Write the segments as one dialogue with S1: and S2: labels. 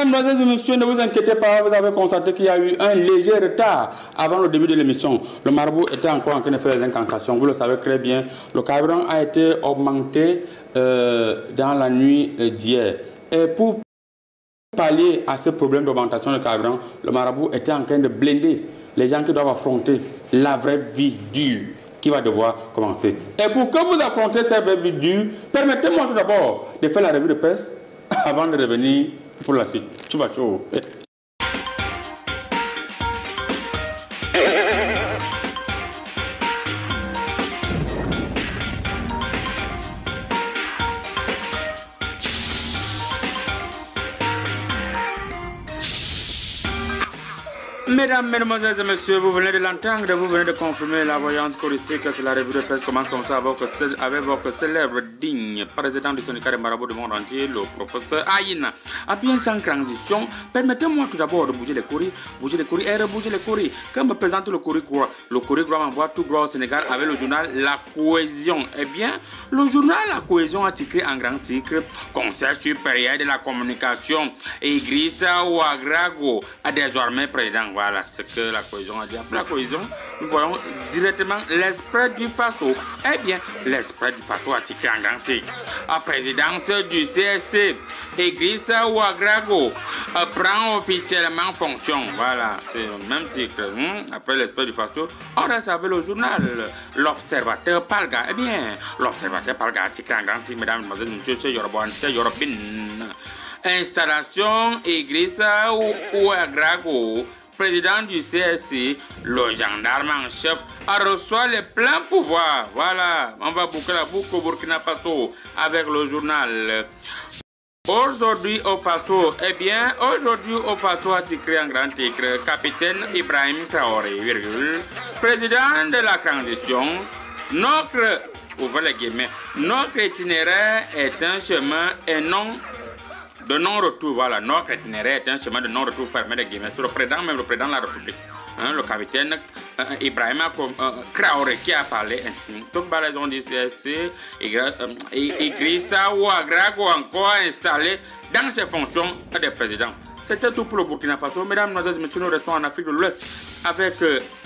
S1: Mesdames, Mesdemoiselles et Messieurs, ne vous inquiétez pas, vous avez constaté qu'il y a eu un léger retard avant le début de l'émission. Le marabout était encore en train de faire les incantations, vous le savez très bien. Le carburant a été augmenté dans la nuit d'hier. Et pour pallier à ce problème d'augmentation de carburant, le marabout était en train de blinder les gens qui doivent affronter la vraie vie dure qui va devoir commencer. Et pour que vous affrontez cette vraie vie dure, permettez-moi tout d'abord de faire la revue de presse avant de revenir pour la suite. Tu vas chaud. Mesdames, Mesdemoiselles et Messieurs, vous venez de l'entendre, vous venez de confirmer la voyance choristique sur la revue de presse commence comme ça avec votre célèbre digne président du syndicat des marabouts du monde entier, le professeur Aïna. À bien sans transition, permettez-moi tout d'abord de bouger les courriers et rebouger les courriers. Quand me présente le courrier gloire m'envoie tout droit au Sénégal avec le journal La Cohésion. Eh bien, le journal La Cohésion a titré en grand titre Conseil supérieur de la communication, Idrissa Ouedraogo a désormais président. Voilà ce que la cohésion a dit. Après la cohésion, nous voyons directement l'esprit du Faso. Eh bien, l'esprit du Faso a titré en grand titre. La présidence du CSC, Idrissa Ouedraogo, prend officiellement fonction. Voilà, c'est le même titre. Après l'esprit du Faso, on reste avec le journal L'Observateur Palga. Eh bien, L'Observateur Palga a titré en grand titre, mesdames, mesdemoiselles, messieurs, c'est Yorobin. Installation Idrissa Ouedraogo, président du CSC, le gendarme en chef a reçu les pleins pouvoirs. Voilà, on va boucler la boucle au Burkina Faso avec le journal. Aujourd'hui au Faso, eh bien, aujourd'hui au Faso a titré en grand titre Capitaine Ibrahim Traoré, président de la transition. Notre itinéraire est un chemin et non de non-retour. Voilà, notre itinéraire est un chemin de non-retour fermé de guillemets. C'est le président de la République, le capitaine Ibrahim Traoré qui a parlé ainsi. Toute balaison du CSC, Idrissa Ouedraogo encore installé dans ses fonctions de président. C'était tout pour le Burkina Faso. Mesdames, Mesdemoiselles et Messieurs, nous restons en Afrique de l'Ouest avec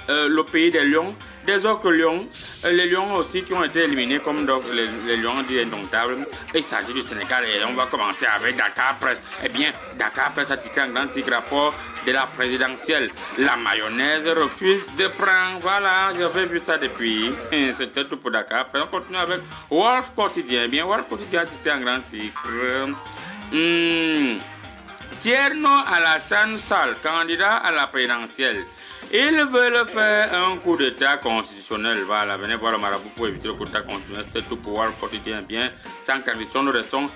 S1: le pays des lions, des autres lions, les lions aussi qui ont été éliminés comme donc, les lions dits indomptables. Il s'agit du Sénégal et on va commencer avec Dakar Presse. Eh bien, Dakar Presse a titré un grand titre rapport de la présidentielle. La mayonnaise refuse de prendre. Voilà, j'avais vu ça depuis. C'était tout pour Dakar Presse. On continue avec Wolf Quotidien. Eh bien, Wolf Quotidien a titré un grand titre. Thierno Alassane Sall, candidat à la présidentielle. Ils veulent faire un coup d'état constitutionnel. Voilà, venez voir le marabout pour éviter le coup d'état constitutionnel. C'est tout pour voir le quotidien. Bien, sans transition, nous restons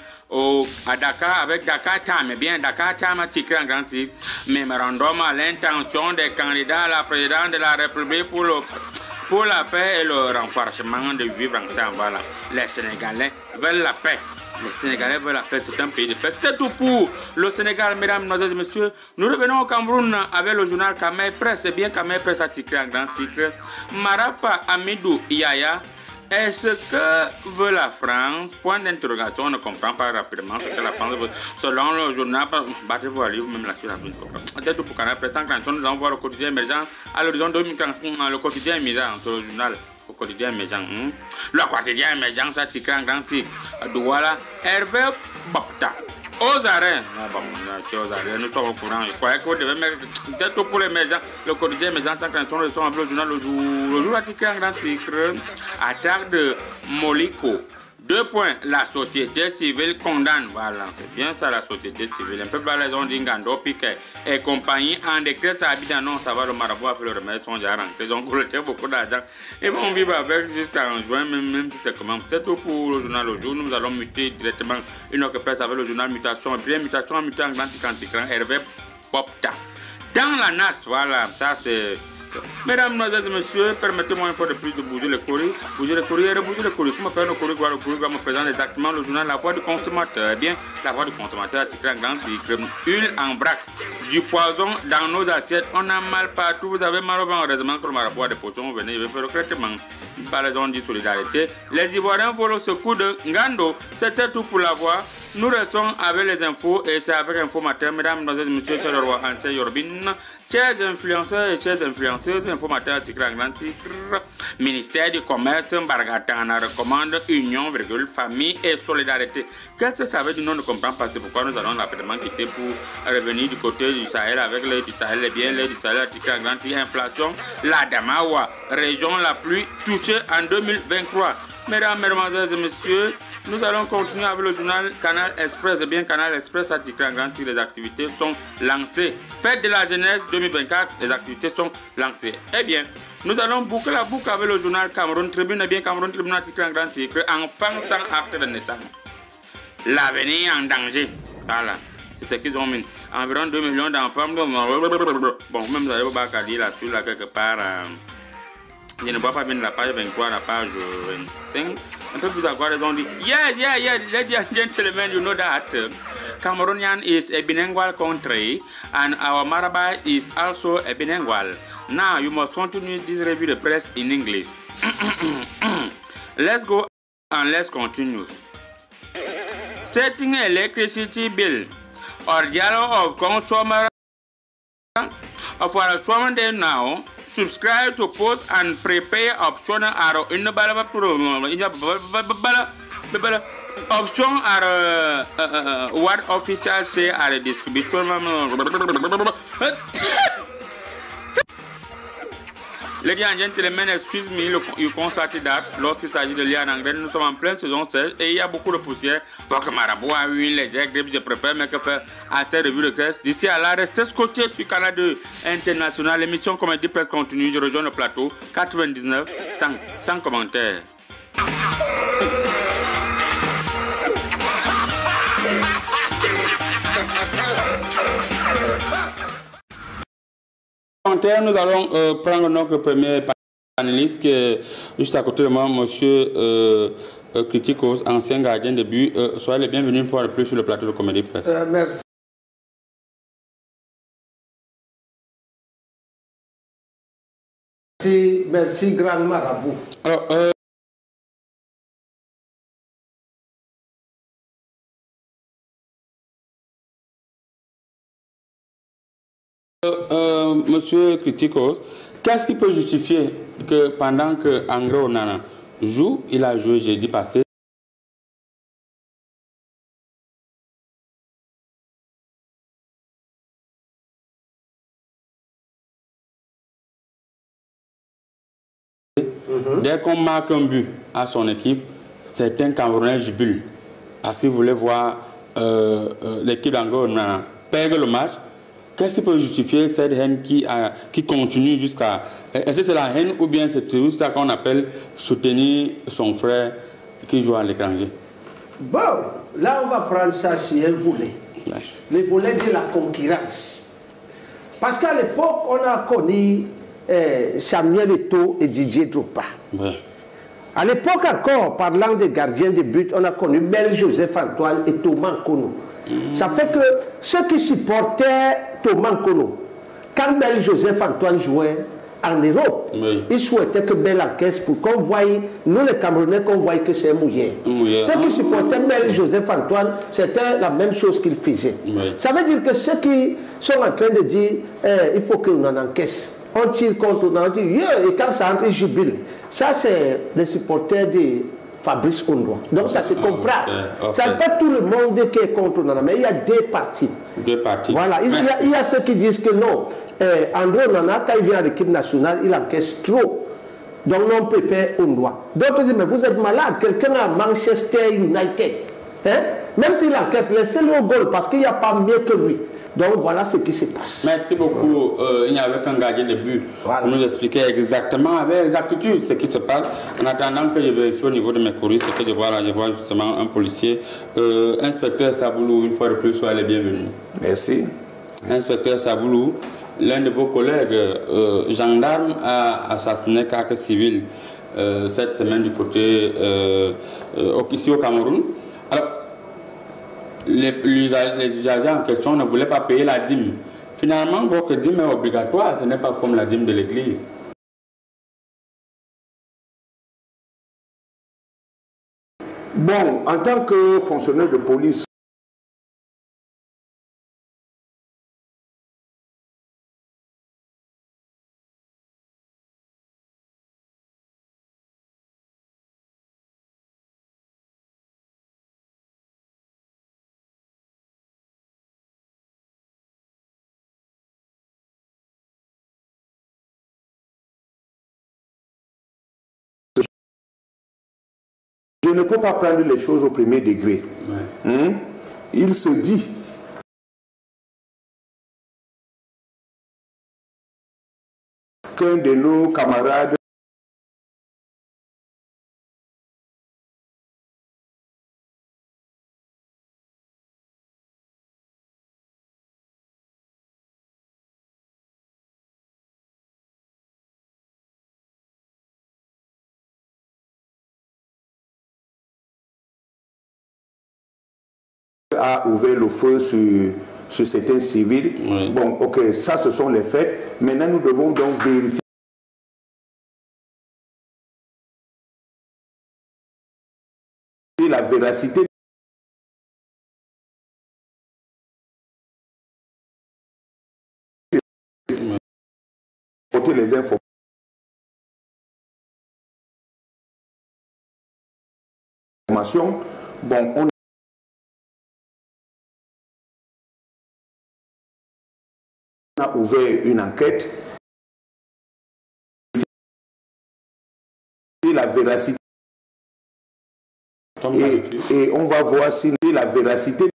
S1: à Dakar avec Dakar Time. Eh bien, Dakar Time a titré un grand titre. Mémorandum à l'intention des candidats à la présidence de la République pour la paix et le renforcement de vivre ensemble. Voilà, les Sénégalais veulent la paix. Les Sénégalais veulent la paix, c'est un pays de paix. C'est tout pour le Sénégal, mesdames, mesdemoiselles et messieurs. Nous revenons au Cameroun avec le journal Kamel Presse. Eh bien, Kamel Presse a titré un grand titre. Marafa Amidou Yaya, est-ce que veut la France? Point d'interrogation, on ne comprend pas rapidement ce que la France veut. Selon le journal, battez-vous à lire, même la suite, c'est tout pour Kamel Presse. Sans transition, nous allons voir le quotidien émergent à l'horizon 2035. Le quotidien émergent sur le journal. Au quotidien émergent. Le quotidien émergent, ça titre un grand titre. Douala, Hervé Bopta. Aux arrêts. Nous sommes au courant. Je croyais que vous devez mettre. C'est tout pour l'émergent. Le quotidien émergent, sans transition, nous sommes le journal. Le jour a titré un grand titre. Attaque de Moliko. 2 points. La société civile condamne. Voilà, c'est bien ça, la société civile. Un peu balaison d'Ingando, Piquet et compagnie. En décret, ça habite non, ça va, le marabout a fait le remède, ils sont déjà rentrés. Ils ont collecté beaucoup d'argent. Ils vont vivre avec jusqu'en juin, même si c'est comment. C'est tout pour le journal le jour. Nous allons muter directement une autre presse avec le journal Mutation. Et puis, mutation en mutant en grand écran, Hervé Bopta. Dans la NAS, voilà, ça c'est. Mesdames, mesdemoiselles et messieurs, permettez-moi une fois de plus de bouger les courriers et rebouger les courriers. Comment faire nos courriers? Le courrier va me présenter exactement le journal La Voix du consommateur. Eh bien, La Voix du consommateur a titré un grand titre. Huile en vrac, du poison dans nos assiettes. On a mal partout. Vous avez mal au ventre. Heureusement que le marabout a des potions. Venez, je vais faire le traitement. Par raison de solidarité. Les Ivoiriens volent ce coup de Ngando. C'était tout pour La Voix. nous restons avec les infos et c'est avec Info Matin, mesdames, mesdemoiselles, messieurs, chers rois, anciens Yorbin, chers influenceurs et chers influenceuses, Info Matin, titre en grand titre, ministère du Commerce, Bargatana recommande union, virgule, famille et solidarité. Qu'est-ce que ça veut dire? Nous ne comprenons pas, c'est pourquoi nous allons rapidement quitter pour revenir du côté du Sahel avec l'aide du Sahel, les biens, l'aide du Sahel, titre en grand titre, inflation, la Damawa, région la plus touchée en 2023. Mesdames, mesdemoiselles et messieurs, nous allons continuer avec le journal Canal Express. Eh bien, Canal Express a titré en grand titre, les activités sont lancées. Fête de la jeunesse 2024, les activités sont lancées. Eh bien, nous allons boucler la boucle avec le journal Cameroun Tribune. Eh bien, Cameroun Tribune a titré en grand titre, enfants sans acte de naissance. L'avenir en danger. Voilà. C'est ce qu'ils ont mis. Environ 2 millions d'enfants. Bon, même vous allez pas dire là-dessus, là, quelque part. Je ne vois pas bien la page 23, la page 25. Un peu plus d'accord, ils ont dit, yeah, ladies and gentlemen, you know that Cameroonian is a bilingual country and our Marabai is also a bilingual. Now you must continue this review the press in English. Let's go and let's continue. Setting electricity bill or yellow of consumer of our someone day now. Subscribe to post and prepare option are in the option are what officials say are a distribution. Ladies and gentlemen, excuse me, you constated that lorsqu'il s'agit de lire en anglais, nous sommes en pleine saison 16 et il y a beaucoup de poussière. Faut que Marabout a eu les jacks, je préfère mais que faire assez de vues de presse. D'ici à là, restez scotché sur Canal 2 International. L'émission Comédie Presse continue. Je rejoins le plateau 99 sans commentaire. Nous allons prendre notre premier panéliste qui est juste à côté de moi, monsieur Criticos, ancien gardien de but. Soyez les bienvenus une fois de plus sur le plateau de Comédie Presse.
S2: Merci grand marabout.
S1: Alors, monsieur Criticos, qu'est-ce qui peut justifier que pendant que André Onana joue, il a joué jeudi passé, dès qu'on marque un but à son équipe, certains Camerounais jubilent parce qu'ils voulaient voir l'équipe d'André Onana perdre le match. Qu'est-ce qui peut justifier cette haine qui continue jusqu'à... Est-ce que c'est la haine ou bien c'est tout ça qu'on appelle soutenir son frère qui joue à l'étranger?
S2: Bon, là on va prendre ça si un volet. Ouais. Le volet de la concurrence. Parce qu'à l'époque, on a connu Samuel Eto'o et Didier Drogba. Ouais. À l'époque encore, parlant des gardiens de but, on a connu Bel Joseph Antoine et Thomas Nkono. Ça fait que ceux qui supportaient Thomas Nkono, quand Bel Joseph Antoine jouait en Europe, ils souhaitaient que Bel encaisse pour qu'on voie, nous les Camerounais, qu'on voie que c'est mouillé. Ceux qui supportaient Bel Joseph Antoine, c'était la même chose qu'ils faisaient. Ça veut dire que ceux qui sont en train de dire il faut qu'on en encaisse, on tire contre, on dit et quand ça entre, ils jubilent. Ça, c'est les supporters de Fabrice Ondoa. Donc ça se comprend. Ça n'est pas tout le monde qui est contre Onana, mais il y a deux partis. Deux partis. Voilà. Il y a ceux qui disent que non. André Onana, quand il vient à l'équipe nationale, il encaisse trop. Donc non, on préfère Ondoa. D'autres disent, mais vous êtes malade. Quelqu'un à Manchester United. Hein? Même s'il encaisse, laissez-le au goal parce qu'il n'y a pas mieux que lui. Donc voilà ce qui se passe. Merci beaucoup. Il n'y avait qu'un gardien de but pour nous expliquer exactement avec exactitude ce qui se passe. En attendant que je vérifie au niveau de mes courriers, ce que je vois là, je vois justement un policier. Inspecteur Saboulou, une fois de plus, soyez les bienvenus. Merci. Inspecteur Saboulou, l'un de vos collègues gendarme a assassiné quelques civils cette semaine du côté ici au Cameroun. Alors, les usagers en question ne voulaient pas payer la dîme. Finalement, votre dîme est obligatoire, ce n'est pas comme la dîme de l'église.
S3: Bon, en tant que fonctionnaire de police, Je ne peux pas prendre les choses au premier degré. Il se dit qu'un de nos camarades a ouvert le feu sur certains civils.
S1: Oui.
S3: Bon, ok, ça ce sont les faits. Maintenant, nous devons donc vérifier la véracité les informations. Bon, on a ouvert une enquête. La véracité. Et on va voir si la véracité,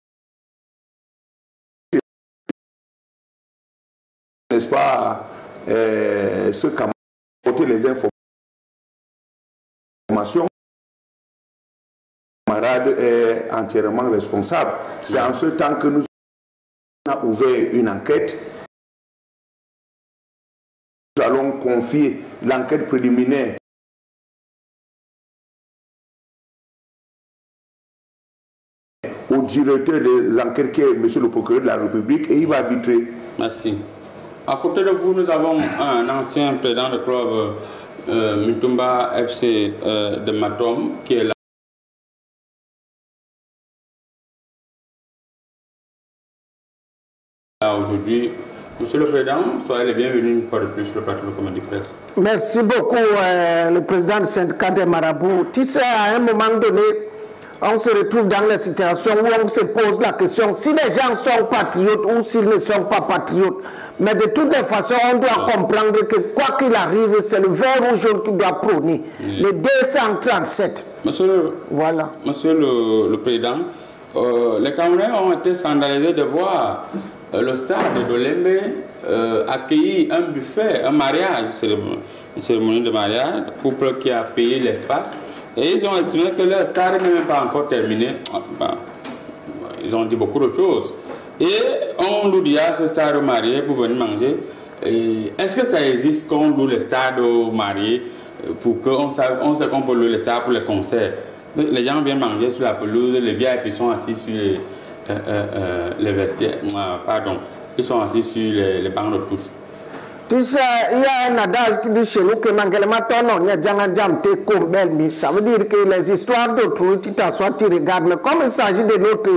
S3: n'est-ce pas, ce qu'a apporté les informations, le camarade est entièrement responsable. C'est en ce temps que nous avons ouvert une enquête. Nous allons confier l'enquête préliminaire au directeur des enquêtes qui est monsieur le procureur de la République et il va arbitrer.
S1: Merci. À côté de vous, nous avons un ancien président de club Mutumba FC de Matom qui est là aujourd'hui. Monsieur le Président, soyez les bienvenus une fois de plus sur le plateau de Comédie Presse.
S2: Merci beaucoup, le président du syndicat des marabouts. Tu sais, à un moment donné, on se retrouve dans la situation où on se pose la question si les gens sont patriotes ou s'ils ne sont pas patriotes. Mais de toutes les façons, on doit comprendre que quoi qu'il arrive, c'est le vert ou jaune qui doit prôner. Le 237.
S1: Monsieur le Président, les Camerounais ont été scandalisés de voir le stade de Lembe accueillir un buffet, un mariage, une cérémonie de mariage, couple qui a payé l'espace. Et ils ont estimé que leur stade n'est même pas encore terminé. Ils ont dit beaucoup de choses. Et on loue déjà ce stade marié pour venir manger. Est-ce que ça existe qu'on loue les stades mariés pour qu'on sait qu'on peut louer les stades pour les concerts? Les gens viennent manger sur la pelouse, les VIP sont assis sur les vestiaires. Pardon, ils sont assis sur les bancs de touche.
S2: Tu sais, il y a un adage qui dit chez nous que ça veut dire que les histoires d'autrui, tu t'assois, tu regardes. Mais comme il s'agit de notre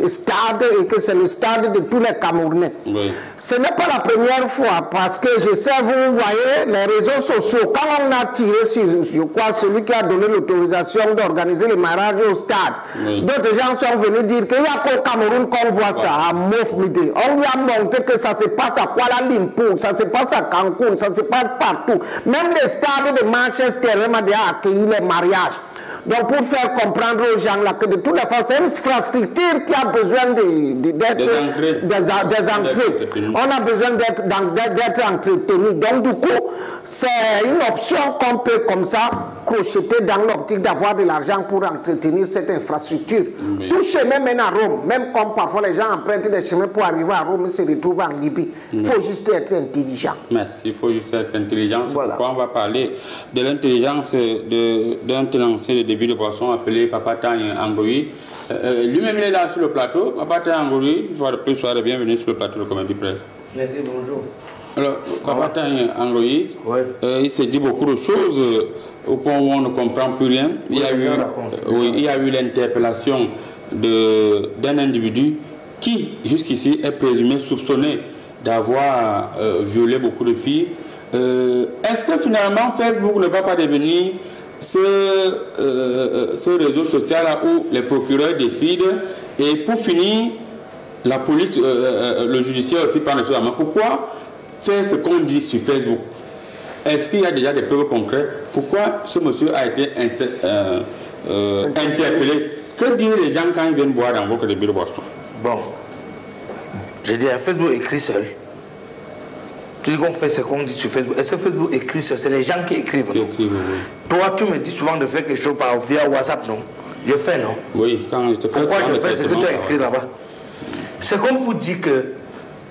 S2: stade et que c'est le stade de tous les Camerounais, oui. Ce n'est pas la première fois parce que je sais, vous voyez, les réseaux sociaux, quand on a tiré sur, je crois, celui qui a donné l'autorisation d'organiser les mariages au stade, oui. D'autres gens sont venus dire qu'il n'y a qu'au Cameroun qu'on voit ça, à Mofmide. On lui a montré que ça se passe à Kuala Lumpur, ça se passe à Cancun, ça se passe partout. Même les stades de Manchester ont déjà accueilli les mariages. Donc pour faire comprendre aux gens là que de toutes les façons, c'est une infrastructure qui a besoin des entrées. On a besoin d'être entretenu. Donc du coup, c'est une option qu'on peut comme ça crocheter dans l'optique d'avoir de l'argent pour entretenir cette infrastructure. Oui. Tout chemin mène à Rome. Même comme parfois les gens empruntent des chemins pour arriver à Rome, ils se retrouvent en Libye. Il faut juste être intelligent.
S1: Merci, il faut juste être intelligent. C'est
S2: voilà.
S1: Pourquoi on va parler de l'intelligence d'un tenancier de débit de boisson appelé Papa Tang Angoui. Lui-même il est là sur le plateau. Papa Tang Angoui, une fois de plus, soyez bienvenue sur le plateau de Comédie Presse.
S4: Merci, bonjour.
S1: Alors, Papa Tang Angoui, ouais. Il s'est dit beaucoup de choses au point où on ne comprend plus rien. Il y a eu l'interpellation d'un individu qui, jusqu'ici, est présumé soupçonné d'avoir violé beaucoup de filles. Est-ce que finalement Facebook ne va pas devenir ce réseau social là où les procureurs décident et pour finir, la police, le judiciaire aussi parle nécessairement. Pourquoi faire ce qu'on dit sur Facebook? Est-ce qu'il y a déjà des preuves concrètes? Pourquoi ce monsieur a été interpellé. Que disent les gens quand ils viennent boire dans votre bureau Boston?
S4: Bon, je dis, Facebook écrit seul. Tu dis qu'on fait ce qu'on dit sur Facebook. Est-ce que Facebook écrit seul? C'est les gens qui écrivent.
S1: Qui écrivent, oui.
S4: Toi, tu me dis souvent de faire quelque chose via WhatsApp, non? Je fais, non?
S1: Oui, quand je te fais.
S4: Pourquoi je fais ce que tu as écrit là-bas? C'est comme pour dire que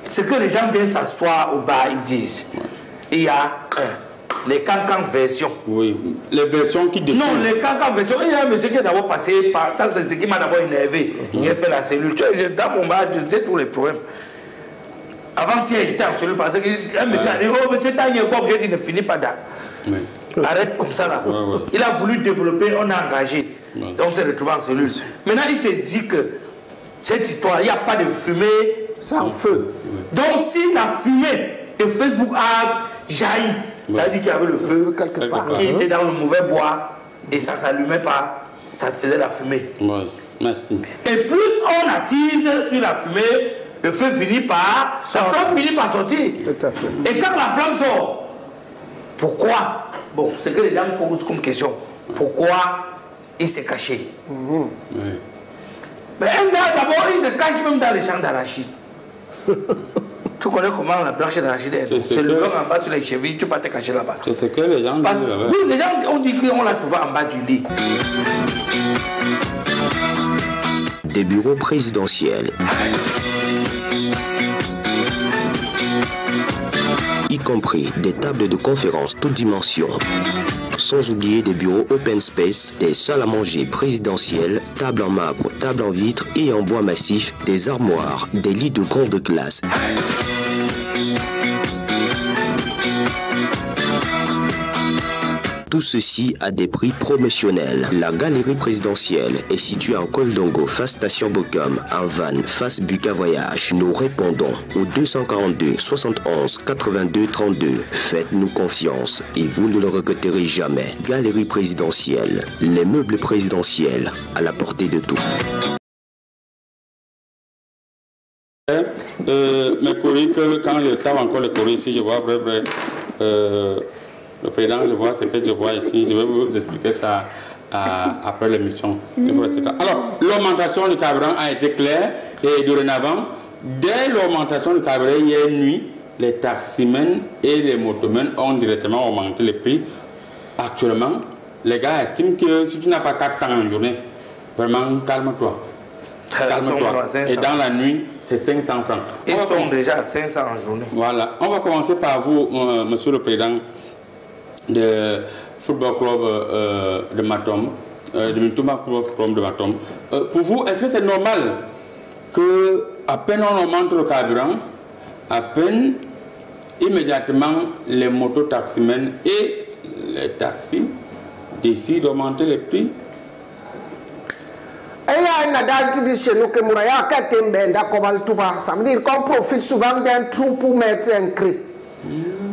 S4: ce que les gens viennent s'asseoir au bar, ils disent. Ouais. Il y a les cancans versions.
S1: Oui, les versions qui dépendent.
S4: Non, les cancans versions. Il y a un monsieur qui est d'abord passé par. Ça, c'est ce qui m'a d'abord énervé. Il a fait la cellule. Dans mon bar, je disais tous les problèmes. Avant-hier, j'étais en cellule parce qu'un monsieur a dit, oh, monsieur Tanya, il ne finit pas d'art. Oui. Arrête comme ça là. Ouais. Il a voulu développer, on a engagé. Ouais. Donc on s'est retrouvé en cellule. Maintenant, il s'est dit que cette histoire, il n'y a pas de fumée sans feu. Ouais. Donc si la fumée de Facebook a jailli, ça veut dire qu'il y avait le feu quelque part, qui était dans le mauvais bois et ça ne s'allumait pas, ça faisait la fumée.
S1: Ouais. Merci.
S4: Et plus on attise sur la fumée, le feu finit par, la flamme finit par sortir.
S2: Tout à fait.
S4: Et quand la flamme sort, pourquoi? Bon, c'est que les gens posent comme question. Pourquoi il s'est caché? Oui. Mais un gars, d'abord, il se cache même dans les champs d'arachide. Tu connais comment la branche d'arachide est? C'est le blanc en bas sur les chevilles, tu peux pas te cacher là-bas.
S1: C'est ce que les gens disent là-bas.
S4: Oui, les gens ont dit qu'on l'a trouvé en bas du lit.
S5: Des bureaux présidentiels, y compris des tables de conférence toutes dimensions, sans oublier des bureaux open space, des salles à manger présidentielles, tables en marbre, tables en vitre et en bois massif, des armoires, des lits de grande classe. Tout ceci à des prix promotionnels. La galerie présidentielle est située en Koldongo, face Station Bokum, en Van, face Buka Voyage. Nous répondons au 242 71 82 32. Faites-nous confiance et vous ne le regretterez jamais. Galerie présidentielle, les meubles présidentiels à la portée de tous.
S1: Mes courriers, quand je tape encore les courriers ici, je vois vrai. Le président, je vois ce que je vois ici. Je vais vous expliquer ça après l'émission. Alors, l'augmentation du carburant a été claire et dorénavant, dès l'augmentation du carburant hier nuit, les taximens et les motomens ont directement augmenté les prix. Actuellement, les gars estiment que si tu n'as pas 400 en journée, vraiment calme-toi. Calme-toi. Et dans la nuit, c'est 500 francs.
S4: Ils sont déjà à 500 en journée.
S1: Voilà. On va commencer par vous, monsieur le président de Football Club de Matom, de Mintuma Football Club de Matom. Pour vous, est-ce que c'est normal qu'à peine on augmente le carburant, à peine immédiatement les mototaximens et les taxis décident d'augmenter les prix?
S2: Il y a un adage qui dit chez nous que Mouraya ça veut dire qu'on profite souvent d'un trou pour mettre un cri.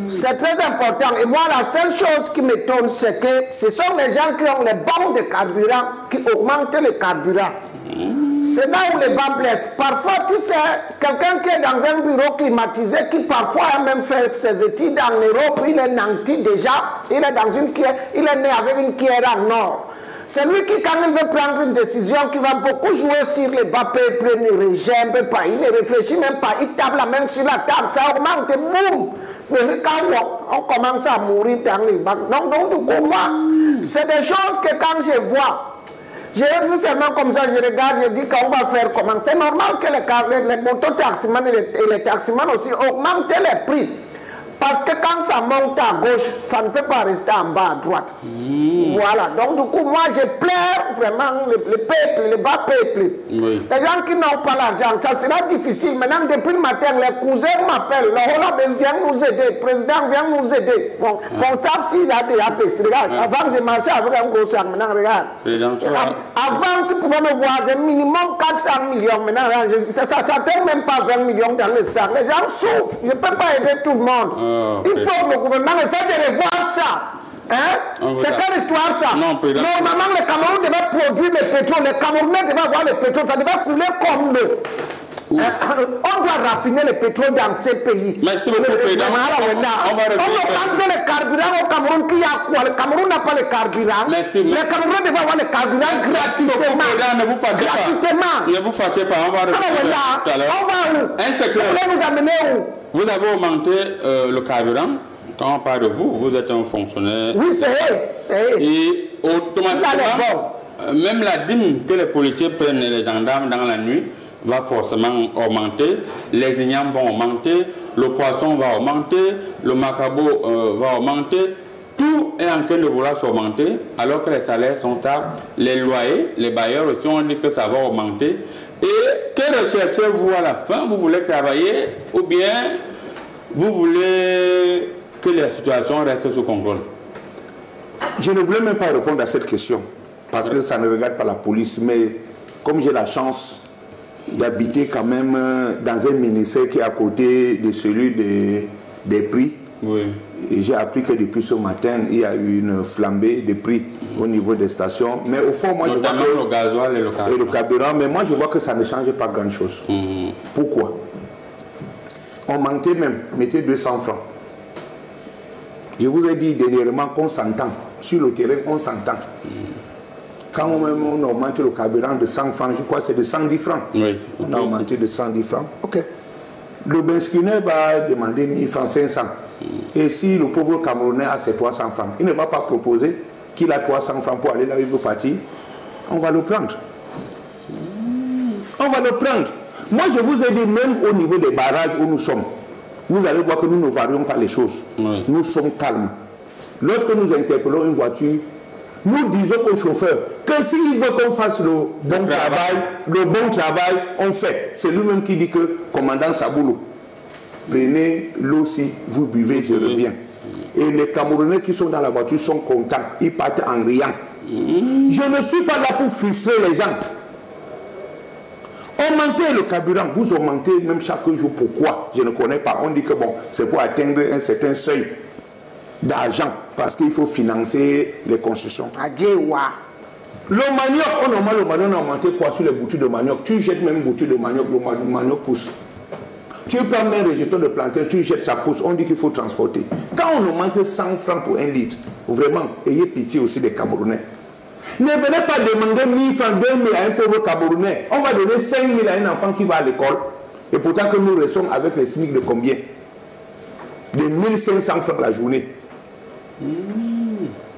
S2: C'est très important. Et moi, la seule chose qui m'étonne, c'est que ce sont les gens qui ont les bons de carburant qui augmentent le carburant. C'est là où les bas blessent. Parfois, tu sais, quelqu'un qui est dans un bureau climatisé, qui parfois a même fait ses études en Europe, il est nanti déjà, il est dans une cuillère, il est né avec une cuillère en or. C'est lui qui, quand il veut prendre une décision, qui va beaucoup jouer sur les bas peuples, il ne régime pas, il ne réfléchit même pas, il tape la main sur la table, ça augmente, boum! On commence à mourir dans les bacs. Donc, du coup, moi, c'est des choses que quand je vois, je dis seulement comme ça, je regarde, je dis qu'on va faire comment. C'est normal que les mototaximans et les taximans aussi augmentent les prix. Parce que quand ça monte à gauche, ça ne peut pas rester en bas à droite. Voilà. Donc, du coup, moi, je pleure vraiment le peuple, les bas peuples. Oui. Les gens qui n'ont pas l'argent, ça sera difficile. Maintenant, depuis le matin, les cousins m'appellent. Le Hollande vient nous aider. Le président vient nous aider. Bon, ça, s'il a des APC. Regarde, avant, je marchais avec un gros sac. Maintenant, regarde. Avant, tu pouvais me voir des minimum 400 millions. Maintenant, ça ne fait même pas 20 millions dans le sac. Les gens souffrent. Je ne peux pas aider tout le monde. Il faut que le gouvernement essaie de revoir ça. Hein? C'est quelle histoire ça? Normalement, le Cameroun devait produire le pétrole. Les Camerounais devaient avoir le pétrole. Ça devait filer comme l'eau. On doit raffiner le pétrole dans ces pays.
S1: Merci beaucoup, Président.
S2: On va prendre le carburant au Cameroun. Qui a quoi? Le Cameroun n'a pas le carburant.
S1: Merci.
S2: Le Cameroun devait avoir le carburant gratuitement.
S1: Ne vous fâchez pas. Ne vous fâchez pas. On va revenir tout à l'heure.
S2: On va où?
S1: Inspecteur,
S2: vous voulez nous amener où?
S1: Vous avez augmenté le carburant. Quand on parle de vous, vous êtes un fonctionnaire.
S2: Oui, c'est
S1: Et automatiquement, même la dîme que les policiers prennent et les gendarmes dans la nuit va forcément augmenter. Les ignames vont augmenter. Le poisson va augmenter. Le macabo va augmenter. Tout est en train de vouloir s'augmenter alors que les salaires sont stables. Les loyers, les bailleurs aussi ont dit que ça va augmenter. Et que recherchez-vous à la fin? Vous voulez travailler ou bien vous voulez que la situation reste sous contrôle?
S3: Je ne voulais même pas répondre à cette question parce que ça ne regarde pas la police, mais comme j'ai la chance d'habiter quand même dans un ministère qui est à côté de celui des prix,
S1: oui.
S3: Et j'ai appris que depuis ce matin, il y a eu une flambée des prix au niveau des stations. Mais au fond, moi,
S1: notamment
S3: je vois que...
S1: le gasoil et le
S3: carburant. Mais moi, je vois que ça ne change pas grand-chose. Pourquoi? On mentait même, mettez 200 francs. Je vous ai dit dernièrement qu'on s'entend. Sur le terrain, on s'entend. Quand on augmente le carburant de 100 francs, je crois que c'est de 110 francs.
S1: Oui.
S3: On a augmenté de 110 francs. OK. Le Benskiner va demander 1000 francs 500. Et si le pauvre Camerounais a ses 300 francs, il ne va pas proposer qu'il a 300 francs pour aller là où il veut partir. On va le prendre. On va le prendre. Moi, je vous ai dit, même au niveau des barrages où nous sommes, vous allez voir que nous ne varions pas les choses.
S1: Oui.
S3: Nous sommes calmes. Lorsque nous interpellons une voiture, nous disons au chauffeur que s'il veut qu'on fasse le bon travail, on fait. C'est lui-même qui dit que, commandant Saboulou, prenez l'eau si vous buvez, je reviens. Et les Camerounais qui sont dans la voiture sont contents. Ils partent en riant. Je ne suis pas là pour frustrer les gens. Augmenter le carburant, vous augmentez même chaque jour. Pourquoi? Je ne connais pas. On dit que bon, c'est pour atteindre un certain seuil d'argent parce qu'il faut financer les constructions. Le manioc, on a augmenté quoi sur les boutures de manioc? Tu jettes même une bouture de manioc, le manioc pousse. Tu prends même un rejeton de plantain, tu jettes, ça pousse. On dit qu'il faut transporter. Quand on augmente 100 francs pour un litre, vraiment, ayez pitié aussi des Camerounais. Ne venez pas demander 1000 francs, 2000 à un pauvre Camerounais. On va donner 5000 à un enfant qui va à l'école. Et pourtant que nous restons avec les SMIC de combien? De 1500 francs la journée.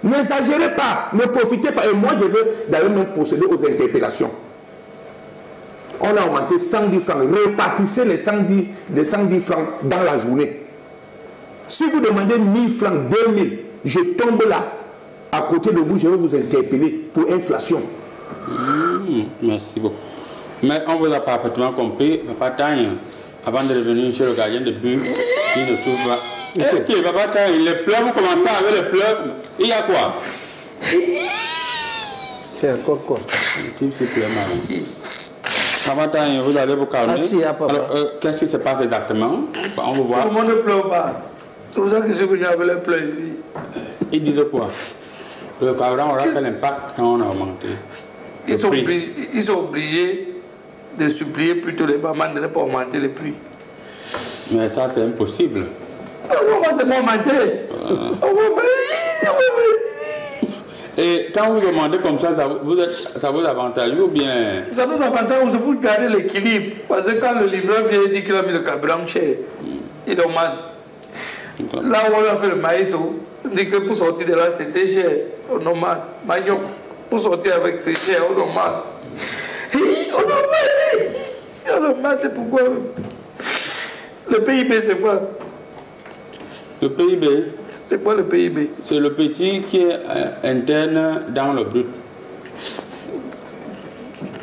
S3: N'exagérez pas, ne profitez pas. Et moi, je veux d'ailleurs même procéder aux interpellations. On a augmenté 110 francs. Répartissez les 110 francs dans la journée. Si vous demandez 1000 francs, 2000, je tombe là. À côté de vous, je vais vous interpeller pour inflation.
S1: Merci beaucoup. Mais on vous a parfaitement compris. Papa Tagne, avant de revenir chez le gardien de but, il ne trouve pas. Ok, Papa Tagne, les pleurs, vous commencez avec les pleurs. Il y a quoi?
S2: C'est encore quoi?
S1: S'il vous plaît, madame. Papa Tagne, vous allez vous calmer.
S2: Merci, papa.
S1: Alors, qu'est-ce qui se passe exactement? On va voir.
S4: Tout le monde ne pleure pas. C'est pour ça que je suis venu avec les pleurs ici.
S1: Ils disent quoi? Le carburant aura quel impact quand on a augmenté?
S4: Ils sont obligés de supplier plutôt les mamans de ne pas augmenter les prix.
S1: Mais ça, c'est impossible.
S4: Comment c'est augmenté?
S1: Et quand vous demandez comme ça, ça vous avantage ou bien?
S4: Ça nous avantage, c'est pour garder l'équilibre. Parce que quand le livreur vient dire qu'il a mis le carburant cher, il augmente. Là où on a fait le maïs, on dit que pour sortir de là, c'était cher. On augmente. Manioc, pour sortir avec c'est cher, on augmente. On augmente, pourquoi? Le PIB, c'est quoi?
S1: Le PIB?
S4: C'est quoi le PIB?
S1: C'est le petit qui est interne dans le brut.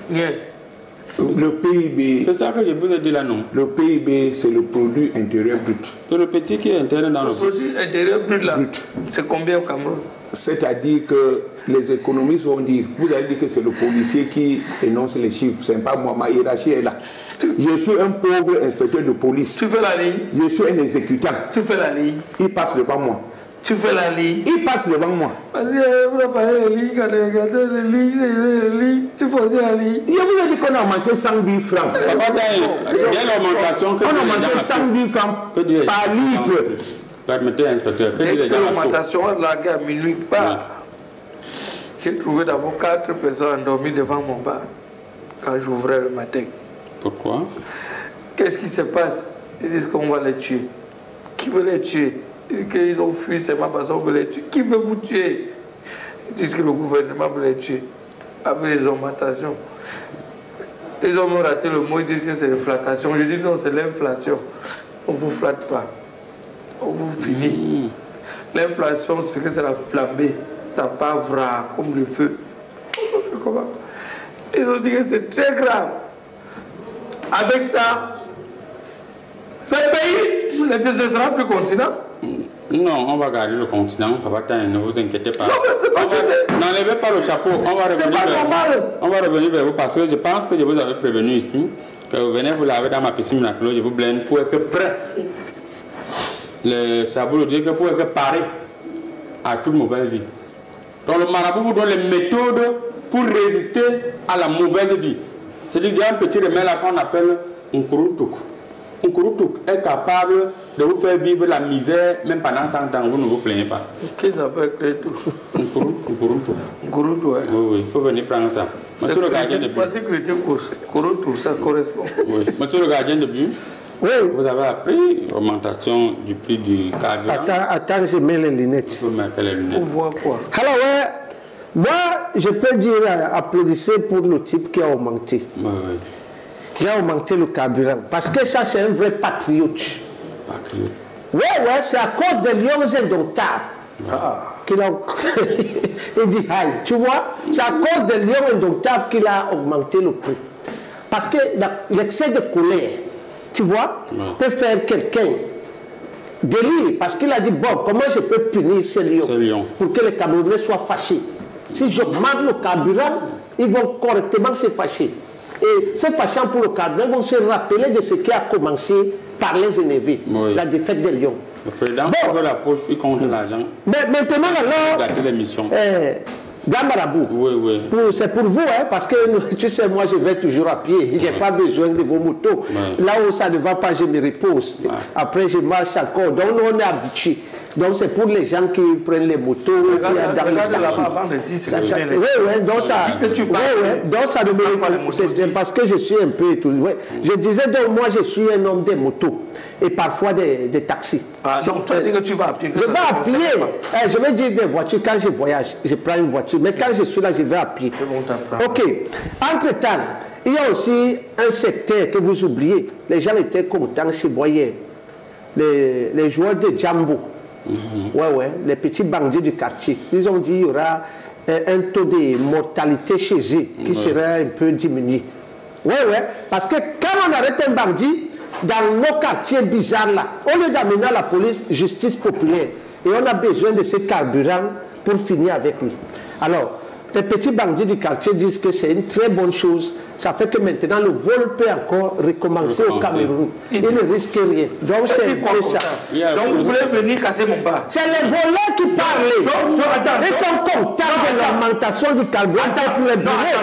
S4: Bien.
S3: Le PIB...
S1: C'est ça que je vous ai dit là, non?
S3: Le PIB, c'est le produit intérieur brut.
S1: C'est le petit qui est interne dans le brut.
S4: Le produit intérieur brut, là, c'est combien au Cameroun?
S3: C'est-à-dire que les économistes vont dire, vous allez dire que c'est le policier qui énonce les chiffres, c'est pas moi, ma hiérarchie est là. Je suis un pauvre inspecteur de police.
S4: Tu fais la ligne.
S3: Je suis un exécutant.
S4: Tu fais la ligne.
S3: Il passe devant moi.
S4: Tu fais la ligne.
S3: Il passe devant moi.
S4: Vas-y, vous avez parlé de ligne, quand tu regardes les lignes, tu fais aussi la ligne.
S3: Je vous ai dit qu'on a augmenté 110 francs.
S1: Il y a l'augmentation que
S3: on a augmenté 110 francs par litre.
S1: Permettez, inspecteur, que dit les gens?
S4: L'augmentation, la gare à minuit, pas. J'ai trouvé d'abord 4 personnes endormies devant mon bar quand j'ouvrais le matin.
S1: Pourquoi?
S4: Qu'est-ce qui se passe? Ils disent qu'on va les tuer. Qui veut les tuer? Ils disent qu'ils ont fui seulement parce qu'on veut les tuer. Qui veut vous tuer? Ils disent que le gouvernement veut les tuer. Avec les augmentations. Ils ont raté le mot, ils disent que c'est l'inflation. Je dis non, c'est l'inflation. On ne vous flatte pas. On vous finit. L'inflation, c'est que c'est la flambée. Ça part vrai, comme le feu. On fait comment? Ils ont dit que c'est très grave. Avec ça, le pays ne sera plus continent.
S1: Non, on va garder le continent. Papa, ne vous inquiétez pas. N'enlevez pas le chapeau. On va revenir vers vous parce que je pense que je vous avais prévenu ici que vous venez vous laver dans ma piscine Minaclo, je vous blâme pour être prêt. Le sabot le dit que pour être paré à toute mauvaise vie. Donc le marabout vous donne les méthodes pour résister à la mauvaise vie. C'est-à-dire qu'il y a un petit remède là qu'on appelle un kurutuk. Un kurutuk est capable de vous faire vivre la misère même pendant 100 ans, vous ne vous plaignez pas.
S4: Qu'est-ce que ça peut être tout?
S1: Un kurutuk.
S4: Un kurutuk, oui.
S1: Oui, il faut venir prendre ça. Monsieur le gardien de but.
S4: Parce que kurutuk, ça correspond.
S1: Oui. Monsieur le gardien de but.
S2: Oui.
S1: Vous avez appris l'augmentation du prix du carburant.
S2: Attends, je mets les lunettes.
S1: Il faut mettre les lunettes.
S4: On voit quoi?
S2: Alors, ouais, moi, je peux dire, applaudissez pour le type qui a augmenté.
S1: Oui, oui.
S2: Il a augmenté le carburant. Parce que ça, c'est un vrai patriote.
S1: Patriote.
S2: Ouais, c'est à cause des lions indomptables. Qu'il a... Il dit, aïe, tu vois, c'est à cause des lions indomptables qu'il a augmenté le prix. Parce que l'excès de colère, tu vois, peut faire quelqu'un délire. Parce qu'il a dit, bon, comment je peux punir ces lions pour que les Camerounais soient fâchés? Si j'augmente le carburant, ils vont correctement se fâcher. Et se fâchant pour le carburant, ils vont se rappeler de ce qui a commencé par les énervés, la défaite des lions.
S1: Le président ouvre la poche, il compte l'argent.
S2: Mais maintenant, alors...
S1: Gâter l'émission.
S2: Grand Marabout,
S1: oui.
S2: C'est pour vous, hein, parce que tu sais, moi je vais toujours à pied, je n'ai pas besoin de vos motos. Là où ça ne va pas, je me repose. Après, je marche encore. Donc, on est habitué. Donc, c'est pour les gens qui prennent les motos. Donc, ça ne me... C'est parce que je suis un peu... Je disais, donc, moi, je suis un homme des motos et parfois des taxis.
S4: Donc, tu as dit que tu vas à pied.
S2: Je vais à pied. Je vais dire des voitures. Quand je voyage, je prends une voiture. Mais quand je suis là, je vais à pied. Ok. Entre-temps, il y a aussi un secteur que vous oubliez. Les gens étaient contents chez Boyer. Les joueurs de Djambo. Les petits bandits du quartier. Ils ont dit qu'il y aura un taux de mortalité chez eux qui serait un peu diminué. Parce que quand on arrête un bandit, dans nos quartiers bizarres là, au lieu d'amener à la police, justice populaire, et on a besoin de ce carburant pour finir avec lui. Alors, les petits bandits du quartier disent que c'est une très bonne chose. Ça fait que maintenant le vol peut encore recommencer au Cameroun. Il ne risque rien. Donc c'est un peu ça.
S4: Donc vous voulez venir casser mon bar?
S2: C'est les voleurs qui parlent. Ils sont contents de l'augmentation du carburant.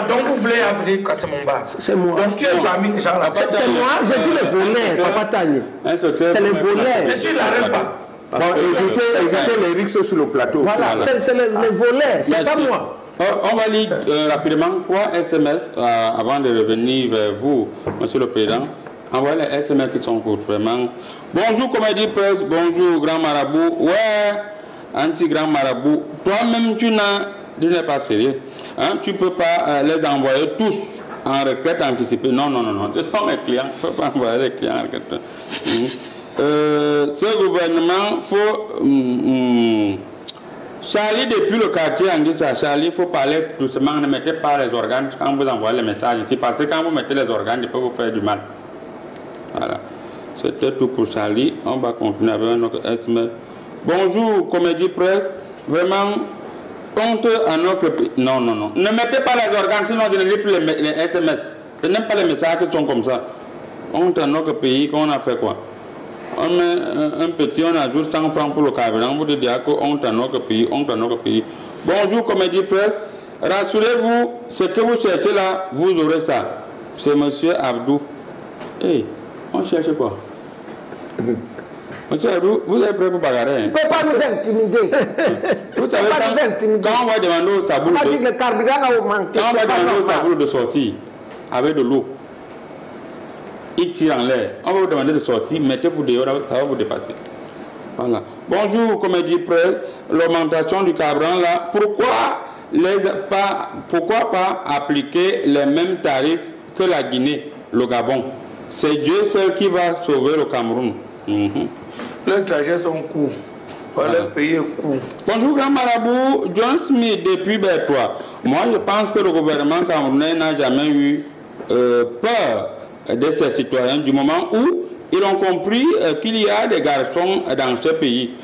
S4: Donc vous voulez venir casser mon bar?
S2: C'est moi.
S4: Donc tu es parmi les gens là-bas?
S2: C'est moi, j'ai dit les voleurs, Papa Tani. C'est les voleurs.
S4: Mais tu n'arrêtes pas.
S3: Bon, évitez les risques sur le plateau.
S2: Voilà, c'est les voleurs, c'est pas moi.
S1: On va lire rapidement 3 SMS avant de revenir vers vous, Monsieur le Président. Envoyez les SMS qui sont courts, vraiment. Bonjour, Comédie Presse. Bonjour, Grand Marabout. Ouais, anti-Grand Marabout. Toi-même, tu n'es pas sérieux. Hein? Tu ne peux pas les envoyer tous en retraite anticipée. Non. Ce sont mes clients. Je ne peux pas envoyer les clients en retraite. Ce gouvernement, faut... Charlie, depuis le quartier Anguissa, Charlie, il faut parler doucement, ne mettez pas les organes quand vous envoyez les messages ici, parce que quand vous mettez les organes, ils peuvent vous faire du mal. Voilà. C'était tout pour Charlie. On va continuer avec notre SMS. Bonjour, Comédie Presse. Vraiment, honte à notre pays. Non. Ne mettez pas les organes, sinon je ne lis plus les SMS. Ce n'est pas les messages qui sont comme ça. Honte à notre pays, qu'on a fait quoi? on met un petit, on ajoute 100 francs pour le carburant, pour dire qu'on est dans notre pays, Bonjour, Comédie Presse. Rassurez-vous, ce que vous cherchez là, vous aurez ça. C'est monsieur Abdou. Hey, on cherche quoi? Monsieur Abdou, vous êtes prêt pour bagarrer?
S2: Il ne peut pas nous intimider.
S1: Vous savez, quand on va demander au Saboulou de sortir avec de l'eau, il tire en l'air. On va vous demander de sortir, mettez-vous dehors, ça va vous dépasser. Voilà. Bonjour, Comédie Presse. L'augmentation du carburant là, pourquoi pas appliquer les mêmes tarifs que la Guinée, le Gabon? C'est Dieu seul qui va sauver le Cameroun.
S4: Les trajets sont courts. Le pays est court.
S1: Bonjour, grand marabout. John Smith depuis Bertois. Moi, je pense que le gouvernement camerounais n'a jamais eu peur de ses citoyens du moment où ils ont compris qu'il y a des garçons dans ce pays.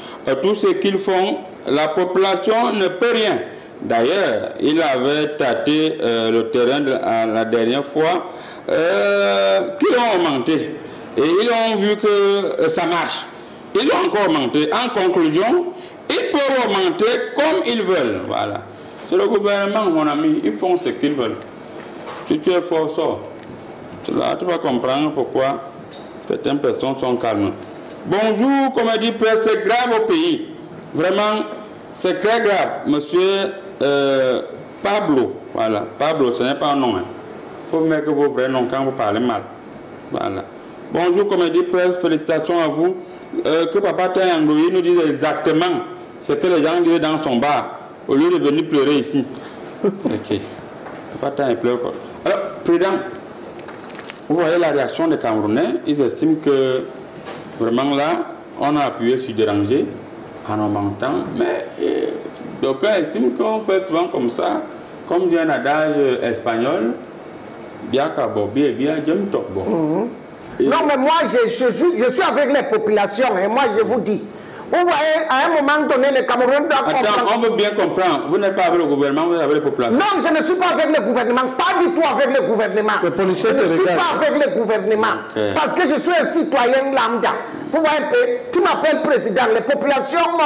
S1: Tout ce qu'ils font, la population ne peut rien. D'ailleurs, il avait tâté le terrain la dernière fois, qu'ils ont augmenté. Et ils ont vu que ça marche. Ils ont encore augmenté. En conclusion, ils peuvent augmenter comme ils veulent. Voilà. C'est le gouvernement, mon ami. Ils font ce qu'ils veulent. Si tu es fort, sort. Là, tu vas comprendre pourquoi certaines personnes sont calmes. Bonjour, Comédie Presse, c'est grave au pays. Vraiment, c'est très grave. Monsieur Pablo, voilà. Pablo, ce n'est pas un nom. Il faut mettre vos vrais noms quand vous parlez mal. Voilà. Bonjour, Comédie Presse, félicitations à vous. Que Papa Tayangoui nous dise exactement ce que les gens disent dans son bar, au lieu de venir pleurer ici. Ok. Papa Tayangoui pleure quoi. Alors, Président, vous voyez la réaction des Camerounais, ils estiment que vraiment là, on a appuyé sur déranger en augmentant, mais d'aucuns estiment qu'on fait souvent comme ça, comme dit un adage espagnol, bien qu'abobi et bien j'aime tokbo.
S2: Non, mais moi, je suis avec les populations, et moi, je vous dis, vous voyez, à un moment donné, les Camerounais doivent comprendre.
S1: Attends, on veut bien comprendre. Vous n'êtes pas avec le gouvernement, vous êtes avec les populations.
S2: Non, je ne suis pas avec le gouvernement, pas du tout avec le gouvernement. Je ne suis pas avec le gouvernement, parce que je suis un citoyen lambda. Vous voyez, tu m'appelles président, les populations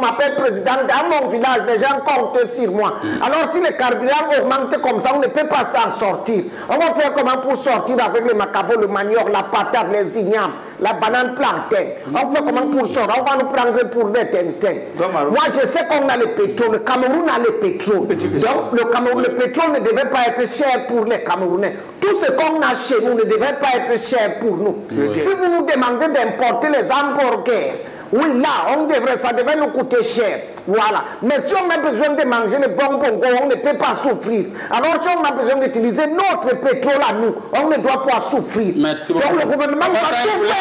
S2: m'appellent président. Dans mon village, les gens comptent sur moi. Alors, si les carburants augmentent comme ça, on ne peut pas s'en sortir. On va faire comment pour sortir avec le macabo, le manioc, la patate, les ignames, la banane plantain. On fait comment pour sortir? On va nous prendre pour des tintins. Moi, je sais qu'on a le pétrole. Le Cameroun a le pétrole. Donc, le pétrole ne devait pas être cher pour les Camerounais. Tout ce qu'on a chez nous ne devait pas être cher pour nous. Si vous nous demandez d'importer les hamburgers, oui, là, ça devait nous coûter cher. Voilà. Mais si on a besoin de manger les bonbons, on ne peut pas souffrir. Alors, si on a besoin d'utiliser notre pétrole à nous, on ne doit pas souffrir.
S1: Merci beaucoup.
S2: Donc, le gouvernement va tout faire.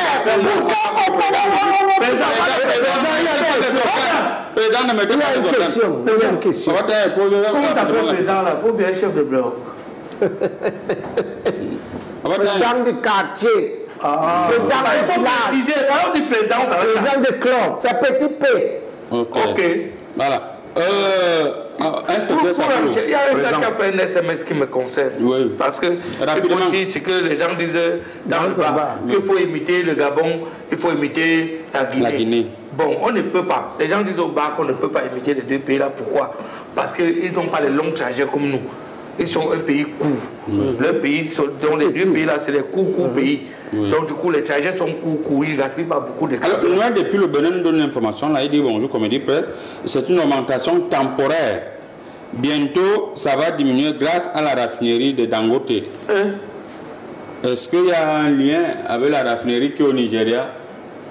S1: Président, ne me donne pas de question.
S2: Il y a une question.
S4: Comment t'appelles le président là? Pour bien chef de bloc.
S2: Président du quartier. Président du village.
S4: Alors, du président, ça va être
S2: président de club. C'est petit P.
S1: Ok. Voilà. Inspecteur Saboulou.
S4: Il y a un qui a fait un SMS qui me concerne.
S1: Oui.
S4: Parce que c'est que les gens disent dans le bas qu'il faut imiter le Gabon, il faut imiter la Guinée. Bon, on ne peut pas. Les gens disent au bas qu'on ne peut pas imiter les deux pays là. Pourquoi? Parce qu'ils n'ont pas les longs trajets comme nous. Ils sont un pays court. Le pays, dans les deux pays là, c'est des courts pays. Donc du coup, les trajets sont courts, ils ne gaspillent pas beaucoup de carburant. Alors,
S1: loin depuis le Bénin nous donne l'information, là, il dit bonjour, Comédie Presse, c'est une augmentation temporaire. Bientôt, ça va diminuer grâce à la raffinerie de Dangote. Est-ce qu'il y a un lien avec la raffinerie qui est au Nigeria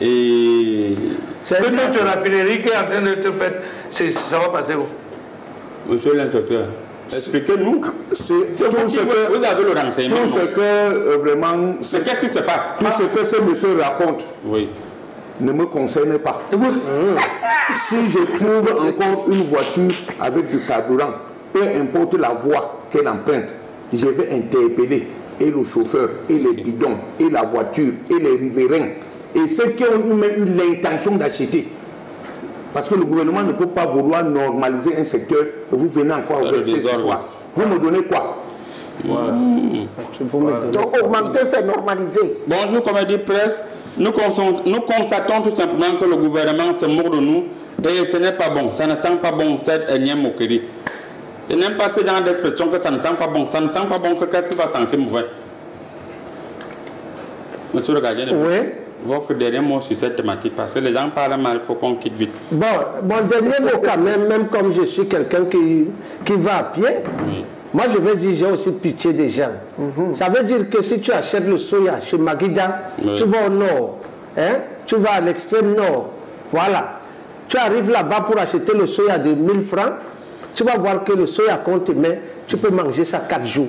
S1: et...
S4: C'est notre raffinerie qui est en train d'être faite, ça va passer où?
S1: Monsieur l'inspecteur, expliquez-nous. Vous avez le renseignement.
S3: Tout ce que vraiment.
S1: Qu'est-ce qui se passe?
S3: Tout ce que ce monsieur raconte.
S1: Oui.
S3: Ne me concerne pas. Si je trouve encore une voiture avec du carburant, peu importe la voie qu'elle emprunte, je vais interpeller et le chauffeur, et les bidons, et la voiture, et les riverains, et ceux qui ont même eu l'intention d'acheter. Parce que le gouvernement ne peut pas vouloir normaliser un secteur et vous venez encore verser ce soir. Vous me donnez quoi?
S2: Donc augmenter, c'est normaliser.
S1: Bonjour, Comédie Presse. nous constatons tout simplement que le gouvernement se moque de nous et ce n'est pas bon. Ça ne sent pas bon cette énième moquerie. Je n'aime pas ce genre d'expression que ça ne sent pas bon. Ça ne sent pas bon que qu'est-ce qui va sentir mauvais? Monsieur le gardien, votre dernier mot sur cette thématique, parce que les gens parlent mal, il faut qu'on quitte vite.
S2: Bon, mon dernier mot quand même comme je suis quelqu'un qui va à pied, oui. Moi je vais dire, j'ai aussi pitié des gens. Ça veut dire que si tu achètes le soya chez Maguida, oui. Tu vas au nord, hein? Tu vas à l'extrême nord, voilà. Tu arrives là-bas pour acheter le soya de 1000 francs, tu vas voir que le soya qu'on te met, tu peux manger ça 4 jours.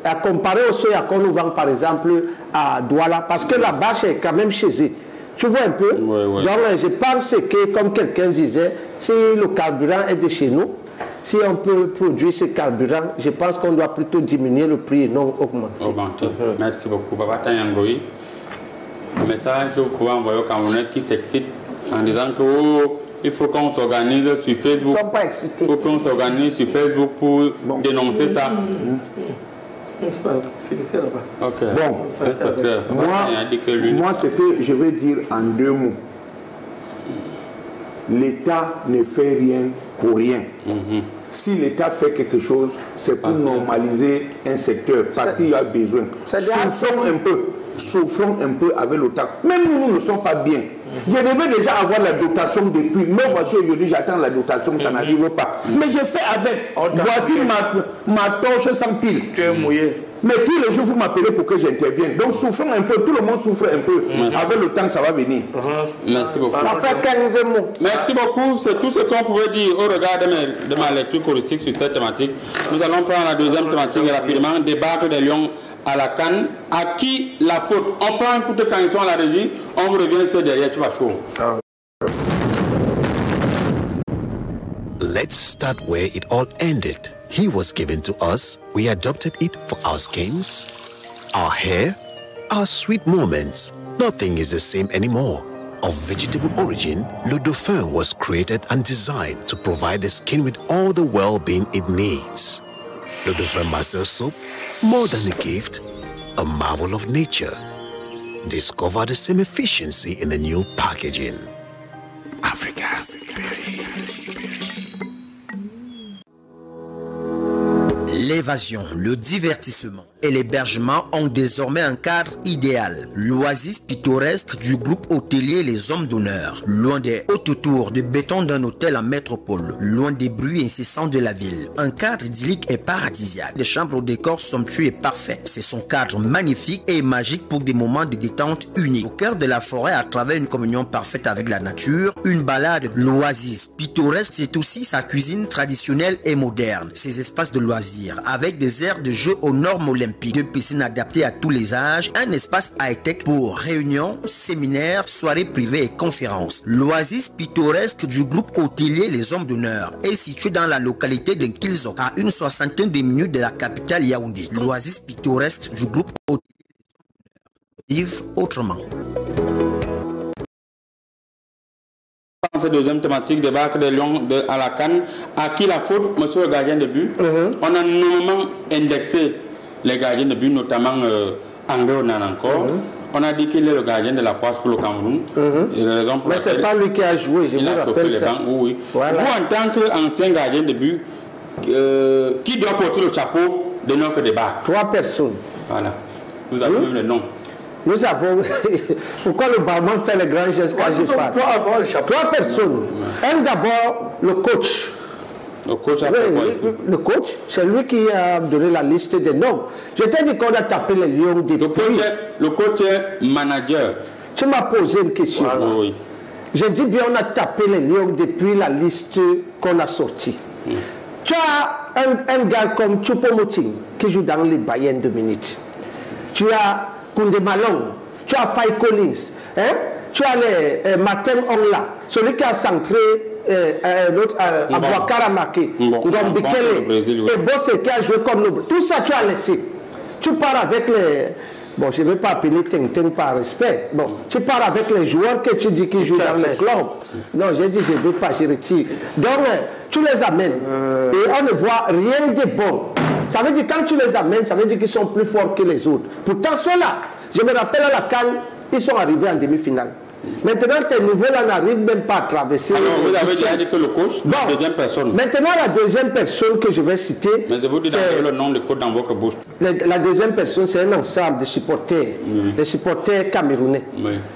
S2: À comparer au soya qu'on nous vend par exemple à Douala, parce que la bâche est quand même chez eux. Tu vois un peu? Oui, oui. Donc je pense que, comme quelqu'un disait, si le carburant est de chez nous, si on peut produire ce carburant, je pense qu'on doit plutôt diminuer le prix et non augmenter.
S1: Merci beaucoup. Baba Tanyangoui. Le message que vous pouvez envoyer aux Camerounais qui s'excitent en disant que il faut qu'on s'organise sur Facebook.
S2: Ils ne sont pas excités.
S1: Il faut qu'on s'organise sur Facebook pour dénoncer ça.
S3: Okay. Bon, moi ce que je vais dire en 2 mots. L'État ne fait rien pour rien. Si l'État fait quelque chose, c'est pour normaliser un secteur, parce qu'il y a besoin. Souffrons un peu avec l'État. Même nous ne sommes pas bien. Je devais déjà avoir la dotation depuis. Mais voici aujourd'hui, j'attends la dotation, ça n'arrive pas. Mais je fais avec. Voici ma torche sans pile.
S4: Tu es mouillé.
S3: Mais tous les jours, vous m'appelez pour que j'intervienne. Donc souffrons un peu, tout le monde souffre un peu. Avec le temps, ça va venir.
S1: Merci beaucoup.
S2: Ça fait 15 mots.
S1: Merci beaucoup. C'est tout ce qu'on pouvait dire au regard de ma lecture politique sur cette thématique. Nous allons prendre la deuxième thématique rapidement. Débattre des lions à la canne. À qui la faute? On prend un coup de canison à la régie. On vous revient derrière. Tu vas chaud.
S6: Let's start where it all ended. He was given to us, we adopted it for our skins, our hair, our sweet moments. Nothing is the same anymore. Of vegetable origin, Le Dauphin was created and designed to provide the skin with all the well-being it needs. Le Dauphin Master Soap, more than a gift, a marvel of nature. Discover the same efficiency in the new packaging. Africa.
S7: L'évasion, le divertissement et l'hébergement ont désormais un cadre idéal. L'oasis pittoresque du groupe hôtelier Les Hommes d'Honneur. Loin des hautes tours de béton d'un hôtel en métropole. Loin des bruits incessants de la ville. Un cadre idyllique et paradisiaque. Des chambres au décor somptueux et parfait. C'est son cadre magnifique et magique pour des moments de détente uniques. Au cœur de la forêt, à travers une communion parfaite avec la nature, une balade. L'oasis pittoresque, c'est aussi sa cuisine traditionnelle et moderne. Ses espaces de loisirs, avec des aires de jeu aux normes olympiques, deux piscines adaptées à tous les âges, un espace high-tech pour réunions, séminaires, soirées privées et conférences. L'oasis pittoresque du groupe hôtelier Les Hommes d'Honneur est situé dans la localité de Nkilzo, à une 60aine de minutes de la capitale Yaoundé. L'oasis pittoresque du groupe hôtelier Les Hommes d'Honneur. Vive autrement.
S1: Cette deuxième thématique, débarque des lions à la canne. À qui la faute, monsieur le gardien de but? On a normalement indexé les gardiens de but, notamment André Onana encore. On a dit qu'il est le gardien de la poisse pour le Cameroun. Et la raison pour
S2: mais ce n'est pas lui qui a joué, je vous rappelle ça.
S1: Oui. Voilà. Vous, en tant qu'ancien gardien de but, qui doit porter le chapeau de notre débat?
S2: 3 personnes.
S1: Voilà. Vous avez même le nom.
S2: Nous avons... Pourquoi le barman fait les grands gestes quand je parle? 3 personnes. Un d'abord, le coach.
S1: Le coach a fait quoi ici?
S2: Le coach, c'est lui qui a donné la liste des noms. Je t'ai dit qu'on a tapé les lions depuis...
S1: Le coach est manager.
S2: Tu m'as posé une question.
S1: Voilà. Oui.
S2: J'ai dit bien on a tapé les lions depuis la liste qu'on a sortie. Tu as un gars comme Choupo-Moting qui joue dans les Bayern de Munich. Tu as Koundé Malong, tu as Faye Collins, hein? Tu as les Martin Ongla, celui qui a centré l'autre Abouakar Amake, et Bosse qui a joué comme Noble. Tout ça tu as laissé. Tu pars avec les... Bon, je ne vais pas appeler Tintin par respect. Bon, tu pars avec les joueurs que tu dis qu'ils jouent dans le club. Non, j'ai dit je ne veux pas, je retire. Donc, tu les amènes et on ne voit rien de bon. Ça veut dire quand tu les amènes, ça veut dire qu'ils sont plus forts que les autres. Pourtant, ceux-là, je me rappelle à la CAN, Ils sont arrivés en demi-finale. Maintenant, tes nouveaux-là n'arrivent même pas à traverser.
S1: Alors, vous avez déjà dit que le coach, la deuxième personne.
S2: Maintenant, la deuxième personne que je vais citer.
S1: Mais je vous dis le nom de coach dans votre bouche.
S2: La deuxième personne, c'est un ensemble de supporters. Les supporters camerounais.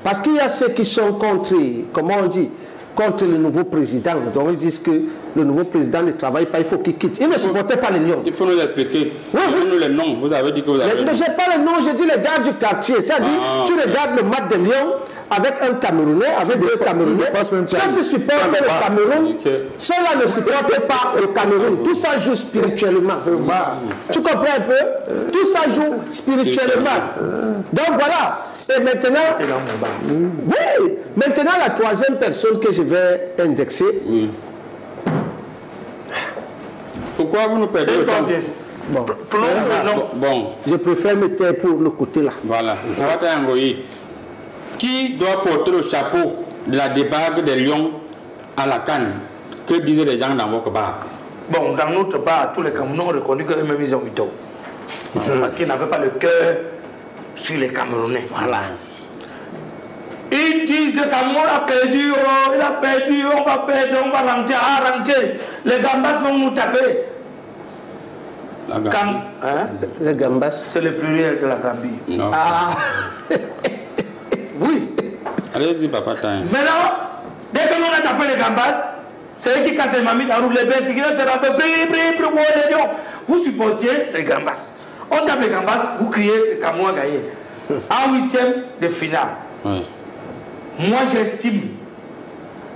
S2: Parce qu'il y a ceux qui sont contre, comment on dit, contre le nouveau président. Donc ils disent que le nouveau président ne travaille pas, il faut qu'il quitte. Ils ne supportaient pas les Lions.
S1: Il faut nous expliquer. Donnez-nous les noms. Vous avez dit que vous avez.
S2: Je n'ai pas les noms, je dis les gars du quartier. C'est-à-dire, tu regardes le match de Lyon avec un Camerounais, avec deux Camerounais. Ceux qui supportent le Cameroun, ceux-là ne supportent pas le Cameroun. Tout ça joue spirituellement. Tu comprends un peu? Tout ça joue spirituellement. Donc voilà. Et maintenant, oui, maintenant la troisième personne que je vais indexer.
S1: Oui. Pourquoi vous nous perdez le temps? Bon.
S2: Je préfère me taire pour le côté là.
S1: Voilà. Qui doit porter le chapeau de la débâcle des Lions à la CAN? Que disaient les gens dans votre bar?
S4: Bon, dans notre bar, tous les Camerounais ont reconnu qu'eux-mêmes ils ont eu tort. Parce qu'ils n'avaient pas le cœur sur les Camerounais. Voilà. Ils disent le Cameroun a perdu, il a perdu, on va perdre, on va rentrer. Les Gambas vont nous taper.
S2: Les Gambas.
S4: C'est le pluriel de la Gambie.
S1: Non.
S4: Oui.
S1: Allez-y, papa.
S4: Maintenant, dès que l'on a tapé les Gambas, c'est eux qui cassent les mamites en roue les bains, c'est qui se rappellent, vous supportiez les Gambas. On tape les Gambas, vous criez le Cameroun a gagné. En 8e de finale.
S1: Oui.
S4: Moi, j'estime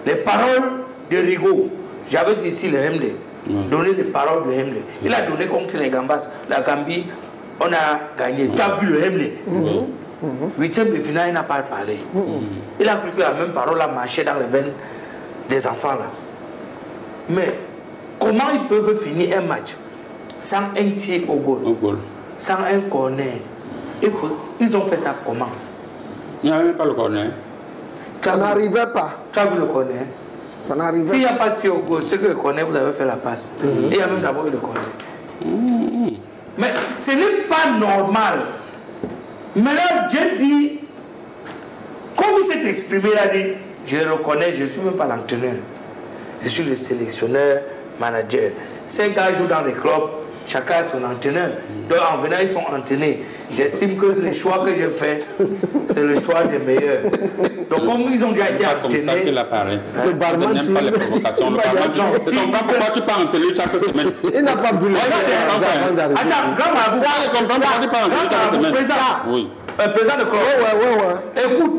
S4: les paroles de Rigaud. J'avais dit ici le MD. Donner les paroles de MD. Il a donné contre les Gambas. La Gambie, on a gagné. Tu as vu le MD. 8e de finale, il n'a pas parlé. Il a cru que la même parole a marché dans les veines des enfants là. Mais comment ils peuvent finir un match sans un tir au goal, sans un corner? Ils ont fait ça comment?
S1: Il n'y avait pas le corner.
S2: Ça n'arrivait pas.
S4: Tu as vu le corner?
S2: Ça n'arrivait pas.
S4: S'il n'y a pas de tir au goal, c'est que le corner, vous avez fait la passe. Et il y a même d'abord eu le corner. Mais ce n'est pas normal. Mais là, j'ai dit, comme il s'est exprimé, il a dit, je le reconnais, je ne suis même pas l'entraîneur. Je suis le sélectionneur, manager. Ces gars jouent dans les clubs, chacun a son entraîneur. Donc en venant, ils sont entraînés. J'estime que les choix que j'ai faits, c'est le choix des meilleurs. Donc comme ils ont déjà été entraînés...
S1: C'est comme ça qu'il apparaît. Le barman n'aime pas les provocations. Le barman, c'est comme ça pourquoi tu parles en cellule chaque semaine.
S2: Il n'a pas voulu.
S4: Attends, grand marabout.
S1: C'est comme ça pourquoi tu parles en cellule chaque semaine.
S4: Oui. Président de club. Écoute,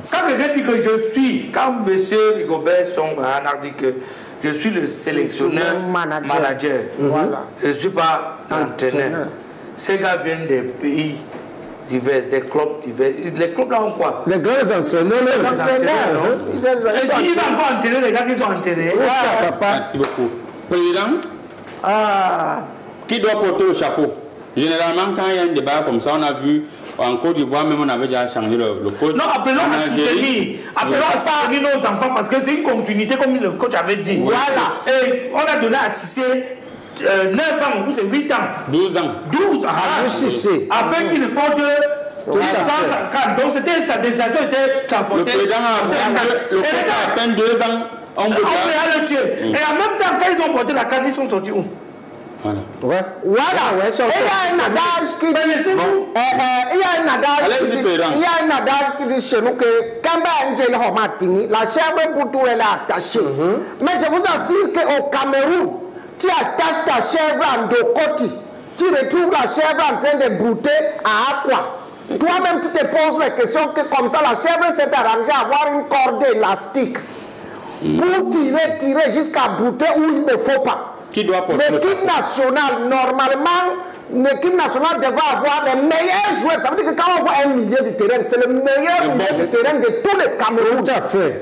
S4: ça veut dire que je suis, quand M. Rigobert Songha a dit que je suis le sélectionneur manager. Voilà. Je ne suis pas l'entraîneur. Ces gars viennent des pays divers, des clubs divers. Les clubs là ont quoi?
S2: Les grands entraîneurs.
S4: Ils vont encore entraîner les gars qui sont entraînés.
S1: Merci beaucoup. Président, qui doit porter le chapeau? Généralement, quand il y a un débat comme ça, on a vu en Côte d'Ivoire, même on avait déjà changé le coach.
S4: Non, appelons à soutenir. Appelons à soutenir nos enfants parce que c'est une continuité comme le coach avait dit.
S1: Oui.
S4: Voilà. Et on a donné à Cissé 9 ans, ou c'est 8 ans.
S1: 12 ans.
S4: 12 ans. Afin qu'il ne porte. Donc sa destination était transportée.
S1: Le président a à peine 2 ans. On peut
S4: le tuer. Et en même temps, quand ils ont porté la carte, ils sont sortis où?
S2: Voilà. Il y a un adage qui dit, il y a un adage qui dit chez nous que la chèvre pour tout elle est attachée. Mais je vous assure qu'au Cameroun, tu attaches ta chèvre en deux côtés. Tu retrouves la chèvre en train de brouter à Aqua. Toi-même, tu te poses la question que comme ça, la chèvre s'est arrangée à avoir une corde élastique pour tirer jusqu'à brouter où il ne faut pas.
S1: Qui doit porter
S2: l'équipe nationale, normalement, l'équipe nationale devrait avoir les meilleurs joueurs. Ça veut dire que quand on voit un milieu de terrain, c'est le meilleur milieu de terrain de tous les Cameroun.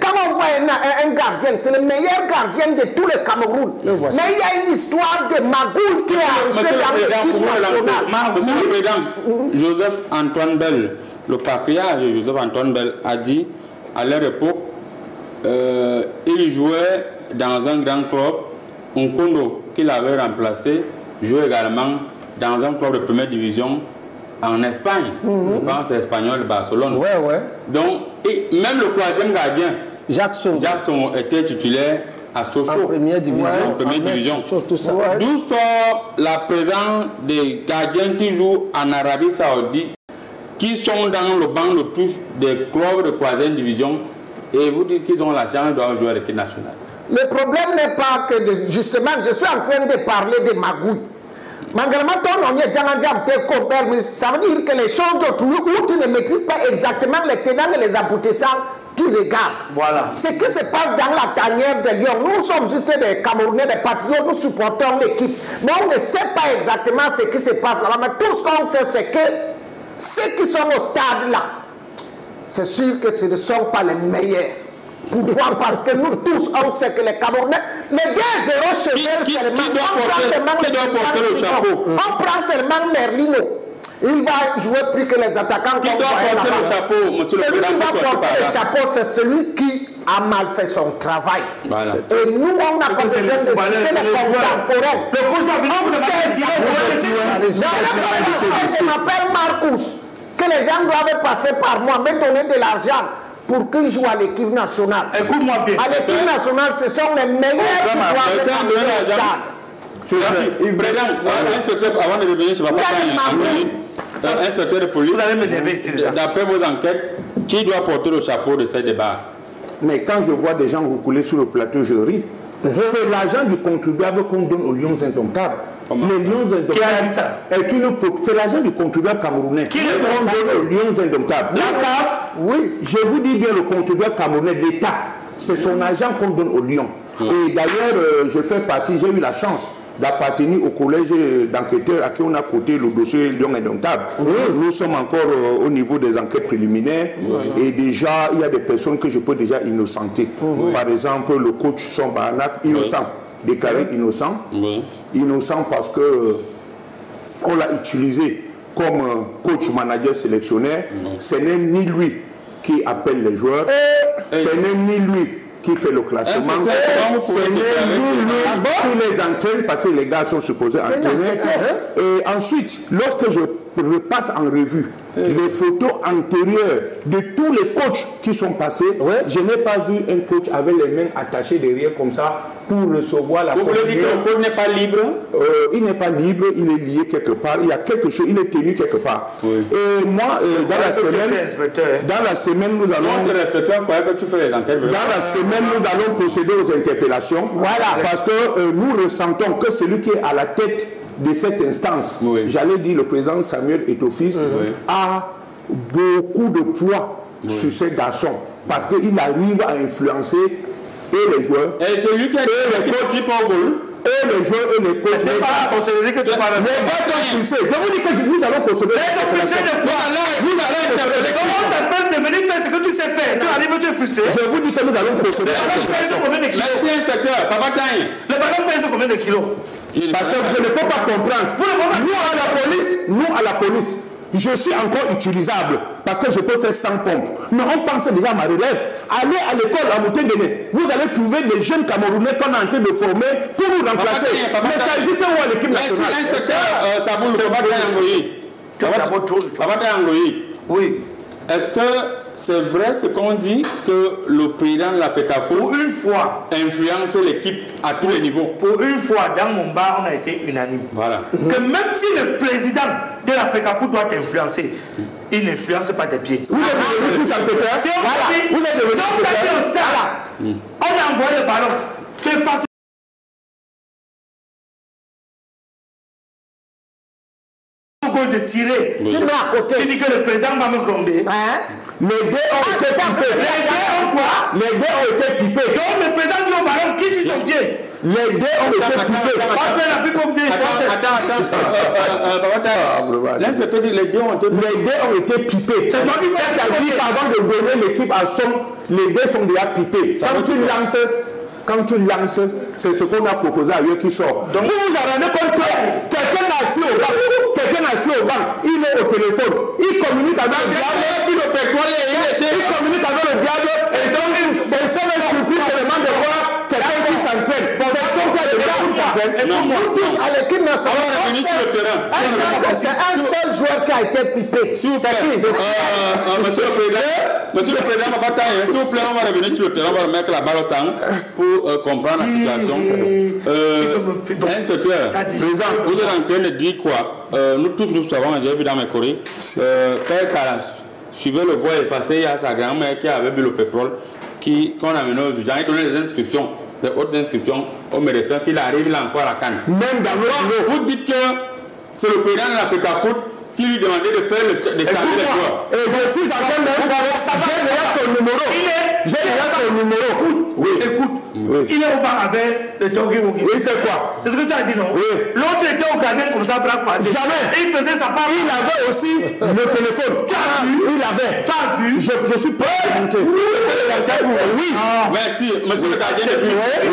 S2: Quand on voit un gardien, c'est le meilleur gardien de tous les Cameroun. Mais il y a une histoire de magouille qui est entrée dans l'équipe nationale.
S1: Monsieur le Président, Joseph Antoine Bell, le patriarche de Joseph Antoine Bell, a dit à leur époque, il jouait dans un grand club. Nkondo, qu'il avait remplacé, jouait également dans un club de première division en Espagne. Je pense Espagnol, Barcelone.
S2: Ouais.
S1: Donc, et même le troisième gardien, Jackson était titulaire à Sochaux.
S2: En première division.
S1: En première division.
S2: D'où
S1: sort la présence des gardiens qui jouent en Arabie Saoudite, qui sont dans le banc de touche des clubs de troisième division, et vous dites qu'ils ont l'argent, ils doivent jouer à l'équipe nationale. Le problème n'est pas que, justement, je suis en train de parler de magouilles. Ça veut dire que les choses où tu ne maîtrises pas exactement les tenants et les aboutissants, tu regardes. Voilà. Ce qui se passe dans la tanière de Lyon, nous sommes juste des Camerounais, des patriotes, nous supportons l'équipe. Mais on ne sait pas exactement ce qui se passe là. Mais tout ce qu'on sait, c'est que ceux qui sont au stade là, c'est sûr que ce ne sont pas les meilleurs. Pourquoi? Parce que nous tous, on sait que les Camerounais, les 2-0 chez eux seulement, on prend seulement Merlino. Il va jouer plus que les attaquants. Qui doit porter le chapeau, monsieur le président? Celui qui va porter le chapeau, c'est celui qui a mal fait son travail. Voilà. Et nous, on n'a pas besoin de citer les contemporains. Le je m'appelle Marcus, que les gens doivent passer par moi, me donner de l'argent pour qu'ils jouent à l'équipe nationale. Écoute-moi bien. À l'équipe nationale, ce sont les meilleurs qui doivent donner l'argent. Avant de revenir, je ne vais pas faire inspecteur de police. D'après vos enquêtes, qui doit porter le chapeau de ces débats?
S3: Mais quand je vois des gens roucouler sur le plateau, je ris. C'est l'argent du contribuable qu'on donne aux Lions Indomptables. Les Lions Indomptables, c'est l'argent du contribuable camerounais qu'on donne aux Lions Indomptables. La CAF, oui, je vous dis bien, le contribuable camerounais, l'État, c'est son argent qu'on donne aux Lions. Et d'ailleurs, je fais partie, j'ai eu la chance d'appartenir au collège d'enquêteurs à qui on a coté le dossier Lions Indomptables. Nous sommes encore au niveau des enquêtes préliminaires et déjà, il y a des personnes que je peux déjà innocenter. Par exemple, le coach Sombanak, innocent, déclaré innocent. Innocent parce que on l'a utilisé comme coach manager sélectionnaire. Ce n'est ni lui qui appelle les joueurs, ce n'est ni lui qui fait le classement, ce n'est ni lui qui les entraîne parce que les gars sont supposés entraîner. Et ensuite, lorsque je repasse en revue les photos antérieures de tous les coachs qui sont passés, je n'ai pas vu un coach avec les mains attachées derrière comme ça pour recevoir la. Vous voulez dire que le coach n'est pas libre? Il n'est pas libre, il est lié quelque part, il y a quelque chose, il est tenu quelque part. Et moi, dans la semaine, nous allons. Dans la semaine, nous allons procéder aux interpellations. Parce que nous ressentons que celui qui est à la tête de cette instance, j'allais dire le président Samuel Eto'o-Fils, a beaucoup de poids sur ces garçons parce qu'il arrive à influencer et les joueurs et c'est lui qui a dit les coachs et les joueurs et les coachs. C'est pas la sorcellerie que tu parles. Les gars sont fixés. Je vous dis que nous allons procéder. Nous allons interpeller. Comment t'appelles de venir faire ce que tu sais faire? Tu arrives, tu es frustré. Je vous dis que nous allons procéder. Merci inspecteur. Papa Taï. Le ballon pèse combien de kilos? Parce que vous ne pouvez pas comprendre. Nous à la police, je suis encore utilisable parce que je peux faire 100 pompes. Mais on pense déjà à ma relève. Allez à l'école à Moutéguéné. Vous allez trouver des jeunes Camerounais qu'on est en train de former pour nous remplacer. Mais ça existe où à l'équipe nationale? Merci inspecteur Saboul, Papa Taï. Oui. Est-ce que c'est vrai ce qu'on dit que le président de la FECAFO, pour une fois, influence l'équipe à tous les niveaux? Pour une fois, dans mon bar, on a été unanime. Voilà. Que même si le président de la FECAFO doit influencer, il n'influence pas des pieds. Vous êtes devenus tous enquêteurs. Vous êtes devenus enquêteurs. On a envoyé le ballon. C'est face de tirer. Tu dis que le président va me gronder. Les dés ont été pipés. Les dés ont quoi? Les dés ont été pipés. Donc le président du ballon qui tire son pied. Les dés ont été pipés. Attends. L'inspecteur dit les dés ont été pipés. C'est-à-dire qu'avant de donner l'équipe à son, les dés sont déjà pipés. Quand tu lances, c'est ce qu'on a proposé à eux qui sort. Donc vous vous en rendez compte que quelqu'un assis au banc, il est au téléphone, il communique avec le diable, il communique avec le diable, et ils sont surpris tellement de voir quelqu'un qui s'entraîne.
S2: problème. Nous tous à l'équipe nationale, c'est un seul joueur qui a été pipé.
S1: S'il vous plaît, monsieur le président, s'il vous plaît, on va revenir sur le terrain, on va remettre la balle au sang pour comprendre la situation. Inspecteur, vous êtes en train de dire quoi? Nous tous nous savons, j'ai vu dans mes courriers, Père Calas suivait le voie et passé, il y a sa grand-mère qui avait bu le pétrole, qu'on a mené aux gens, il donnait des inscriptions, des hautes inscriptions aux médecins, qu'il arrive là encore à la canne.
S3: Même dans le bureau.
S1: Vous dites que c'est le président de l'Africa Foot qui lui demandait de faire les charger les joueurs.
S3: Et je suis en train de j'ai déjà son numéro. J'ai déjà son numéro.
S4: Oui. Écoute, il est au bar avec le Togi Wogi.
S3: Oui, c'est quoi?
S4: C'est ce que tu as dit, non?
S3: Oui.
S4: L'autre était au gardien comme ça, bras croisés.
S3: Jamais.
S4: Il faisait sa part.
S3: Il avait aussi le téléphone.
S4: Tu as vu?
S3: Il avait.
S4: Tu as vu?
S3: Je suis prêt à monter. Oui.
S1: Merci, monsieur le gardien de but.
S3: Oui.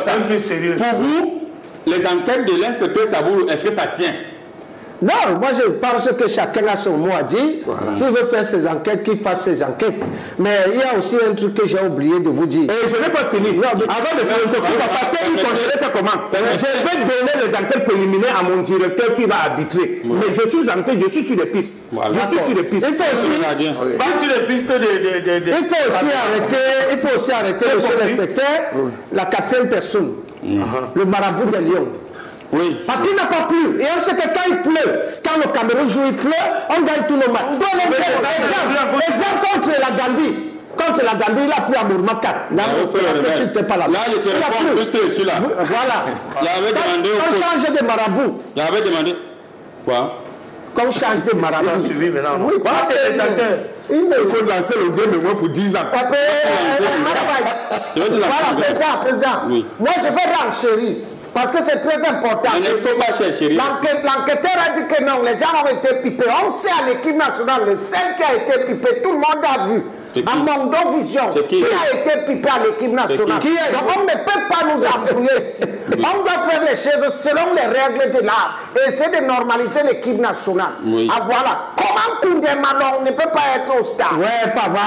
S4: C'est un peu sérieux.
S1: Pour vous, les enquêtes de l'inspecteur Saboulou, est-ce que ça tient?
S2: Non, moi je pense que chacun a son mot à dire. S'il veut faire ses enquêtes, qu'il fasse ses enquêtes. Mais il y a aussi un truc que j'ai oublié de vous dire.
S3: Et je n'ai pas fini. Non, avant de faire une copie, parce qu'il considère ça comment? Je vais donner les enquêtes préliminaires à mon directeur qui va arbitrer. Mais je suis en tête, je suis sur les pistes. Je suis sur les pistes.
S2: Il faut aussi, il faut aussi arrêter, monsieur l'inspecteur, la 4e personne, le marabout des lions.
S1: Oui.
S2: Parce qu'il n'a pas plu. Et on sait que quand il pleut, quand le Cameroun joue, il pleut, on gagne tous nos matchs. Exemple contre la Gambie. Contre la Gambie, il a plu à Mourma 4. Là, il te réponds,
S1: puisque je suis là.
S2: Voilà.
S1: Il avait demandé
S2: on change de marabout.
S1: Il avait demandé. Quoi?
S2: Qu'on change de marabout.
S4: On suivi maintenant.
S2: Oui, parce que
S3: il faut lancer le game de moi pour 10 ans.
S2: Voilà, président.
S1: Oui.
S2: Moi, je vais renchérir. Parce que c'est très important.
S1: Il ne faut pas chercher.
S2: L'enquêteur a dit que non, les gens ont été pipés. On sait à l'équipe nationale, le seul qui a été pipé, tout le monde a vu. À Mondo Vision, qui a été pipé à l'équipe nationale. Donc on ne peut pas nous embrouiller ici. On doit faire les choses selon les règles de l'art et essayer de normaliser l'équipe nationale.
S1: Oui.
S2: Ah voilà. Comment Koundé Malon ne peut pas être au stade? Ouais, papa.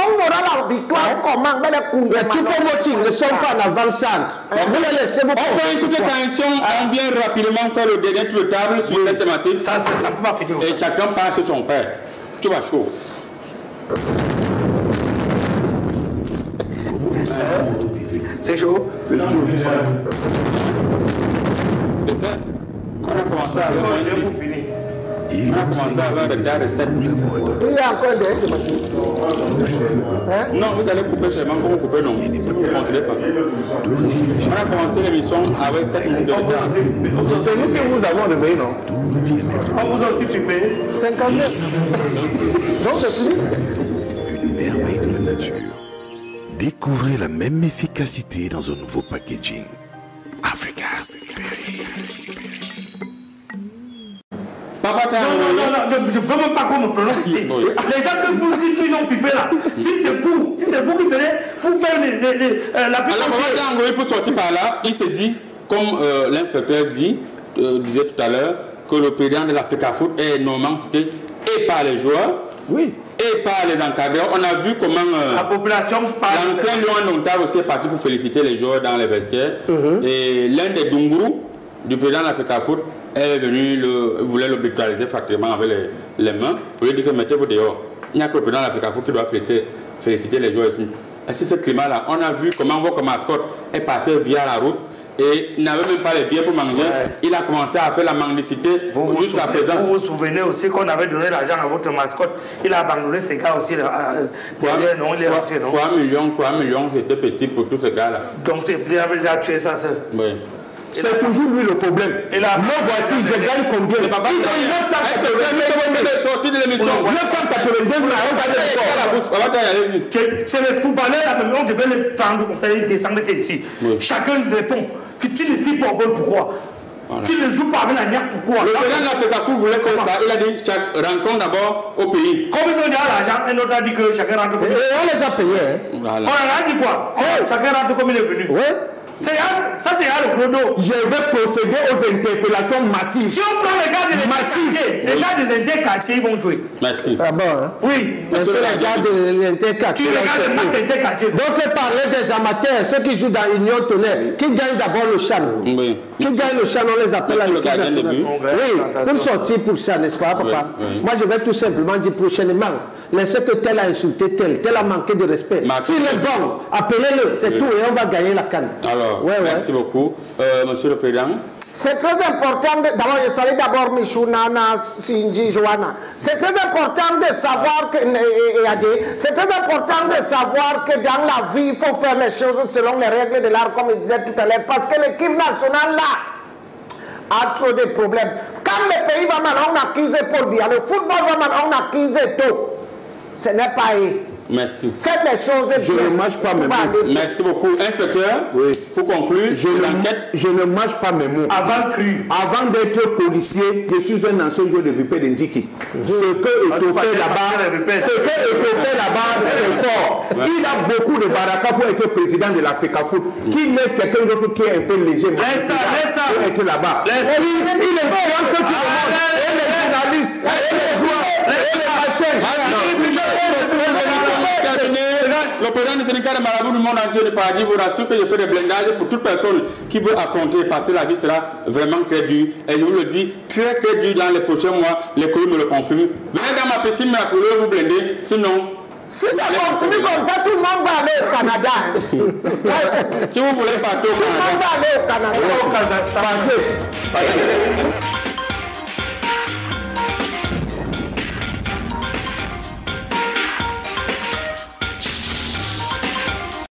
S2: On aura la victoire comment les Koundé Malon. Les Choupo-Moting ne sont pas en avant-centre.
S1: On peut écouter attention, on vient rapidement faire le dernier tour de table sur cette thématique.
S4: Ça peut pas finir.
S1: Et chacun passe sur son père. Tu vas chaud.
S4: C'est chaud.
S1: C'est ça. On a commencé avec un retard de 7 minutes.
S2: Il y a encore des...
S1: Non, vous allez couper seulement pour vous couper, non. Vous ne continuez pas. On a commencé l'émission avec 7 minutes de retard.
S3: C'est nous qui vous avons réveillé, non?
S4: On vous a aussi pipé.
S2: 59. Non, c'est fini.
S6: Une merveille de la nature. Découvrez la même efficacité dans un nouveau packaging. Africa.
S4: Non, je ne veux même pas qu'on me prononce ici. Les gens que vous dites qu'ils ont pipé là, si c'est vous qui venez, vous faire la
S1: puissance. Pour sortir par là, il se dit, comme l'inspecteur disait tout à l'heure, que le président de l'Africa Foot est normalement cité et par les joueurs.
S2: Oui.
S1: Et par les encadreurs. On a vu comment
S4: la population
S1: l'ancien Lion Indomptable aussi est parti pour féliciter les joueurs dans les vestiaires. Et l'un des Dunguru du président de l'Africa Foot est venu, voulait le brutaliser factuellement avec les mains pour lui dire que mettez-vous dehors. Il n'y a que le président de l'Africa Foot qui doit féliciter les joueurs ici. Et c'est ce climat-là. On a vu comment votre mascotte est passé via la route. Et il n'avait même pas les billets pour manger. Il a commencé à faire la mendicité jusqu'à présent.
S4: Vous vous souvenez aussi qu'on avait donné l'argent à votre mascotte. Il a abandonné ces gars aussi. 3
S1: millions, c'était petit pour tous ces gars-là.
S4: Donc il avait déjà tué sa soeur.
S1: Oui.
S3: C'est toujours lui le problème. Et là, moi voici, je gagne combien? Il donne
S4: 992, c'est les footballeurs là, on devait les prendre comme ça, ils descendent ici. Chacun répond que tu ne tires pas au goal, pourquoi? Voilà. Tu ne joues pas avec la niaque, pourquoi?
S1: Le président de l'Africa Foot voulait faire ça. Il a dit chaque rencontre d'abord au pays.
S4: Comme ils ont déjà l'argent, un autre a dit que chacun rentre comme il est venu.
S2: Et on les a payés.
S4: Voilà. On a dit quoi? Chacun rentre comme il est venu.
S2: Oui.
S4: Ça, c'est le chrono.
S3: Je vais procéder aux interpellations massives.
S4: Si on prend les gars des interquartiers, ils vont jouer.
S1: Merci.
S2: Ah bon, hein?
S4: Oui.
S2: Monsieur le gars de l'interquartier.
S4: Tu regardes les interquartiers.
S2: D'autres parlaient des amateurs, ceux qui jouent dans l'Union Tonnerre, qui gagnent d'abord le chan.
S1: Oui.
S2: Qui gagnent le chan, on les appelle à l'équipe nationale. Oui, pour sortir pour ça, n'est-ce pas, papa?
S1: Oui.
S2: Moi, je vais tout simplement dire prochainement, laissez que tel a insulté tel a manqué de respect. S'il est bon, appelez-le, c'est tout, et on va gagner la canne.
S1: Alors, merci beaucoup. Monsieur le Président.
S2: C'est très important, d'abord je salue d'abord Michou, Nana, Sinji, Johanna. C'est très important de savoir que, c'est très important de savoir que dans la vie, il faut faire les choses selon les règles de l'art, comme je disais tout à l'heure, parce que l'équipe nationale là a trop de problèmes. Quand le pays va mal, on accuse Paul Biya, le football va mal, on accuse tout. Ce n'est pas eux.
S1: Merci.
S2: Faites les choses.
S3: Je ne mange pas mes mots.
S1: Merci beaucoup. Inspecteur, pour conclure,
S3: je ne mange pas mes mots. Avant d'être policier, je suis un ancien joueur de VP d'Indiki. Ce que Eto'o fait là-bas, c'est fort. Il a beaucoup de baraka pour être président de la FECAFOOT. Qui laisse quelqu'un d'autre qui est un peu léger pour être là-bas. Il est fort, ceux qui et les journalistes, et les joueurs, et les machins.
S1: Le président du syndicat de marabout du monde entier de Paradis vous rassure que je fais des blindages pour toute personne qui veut affronter et passer. La vie sera vraiment très dure. Et je vous le dis, très très dur dans les prochains mois. Les collègues me le confirment. Venez dans ma piscine, mais appelez vous blinder. Sinon,
S2: si ça continue comme ça, tout le monde va aller au Canada.
S1: Si vous voulez partir au Canada,
S2: tout le monde va aller au Canada.
S3: Au Kazakhstan.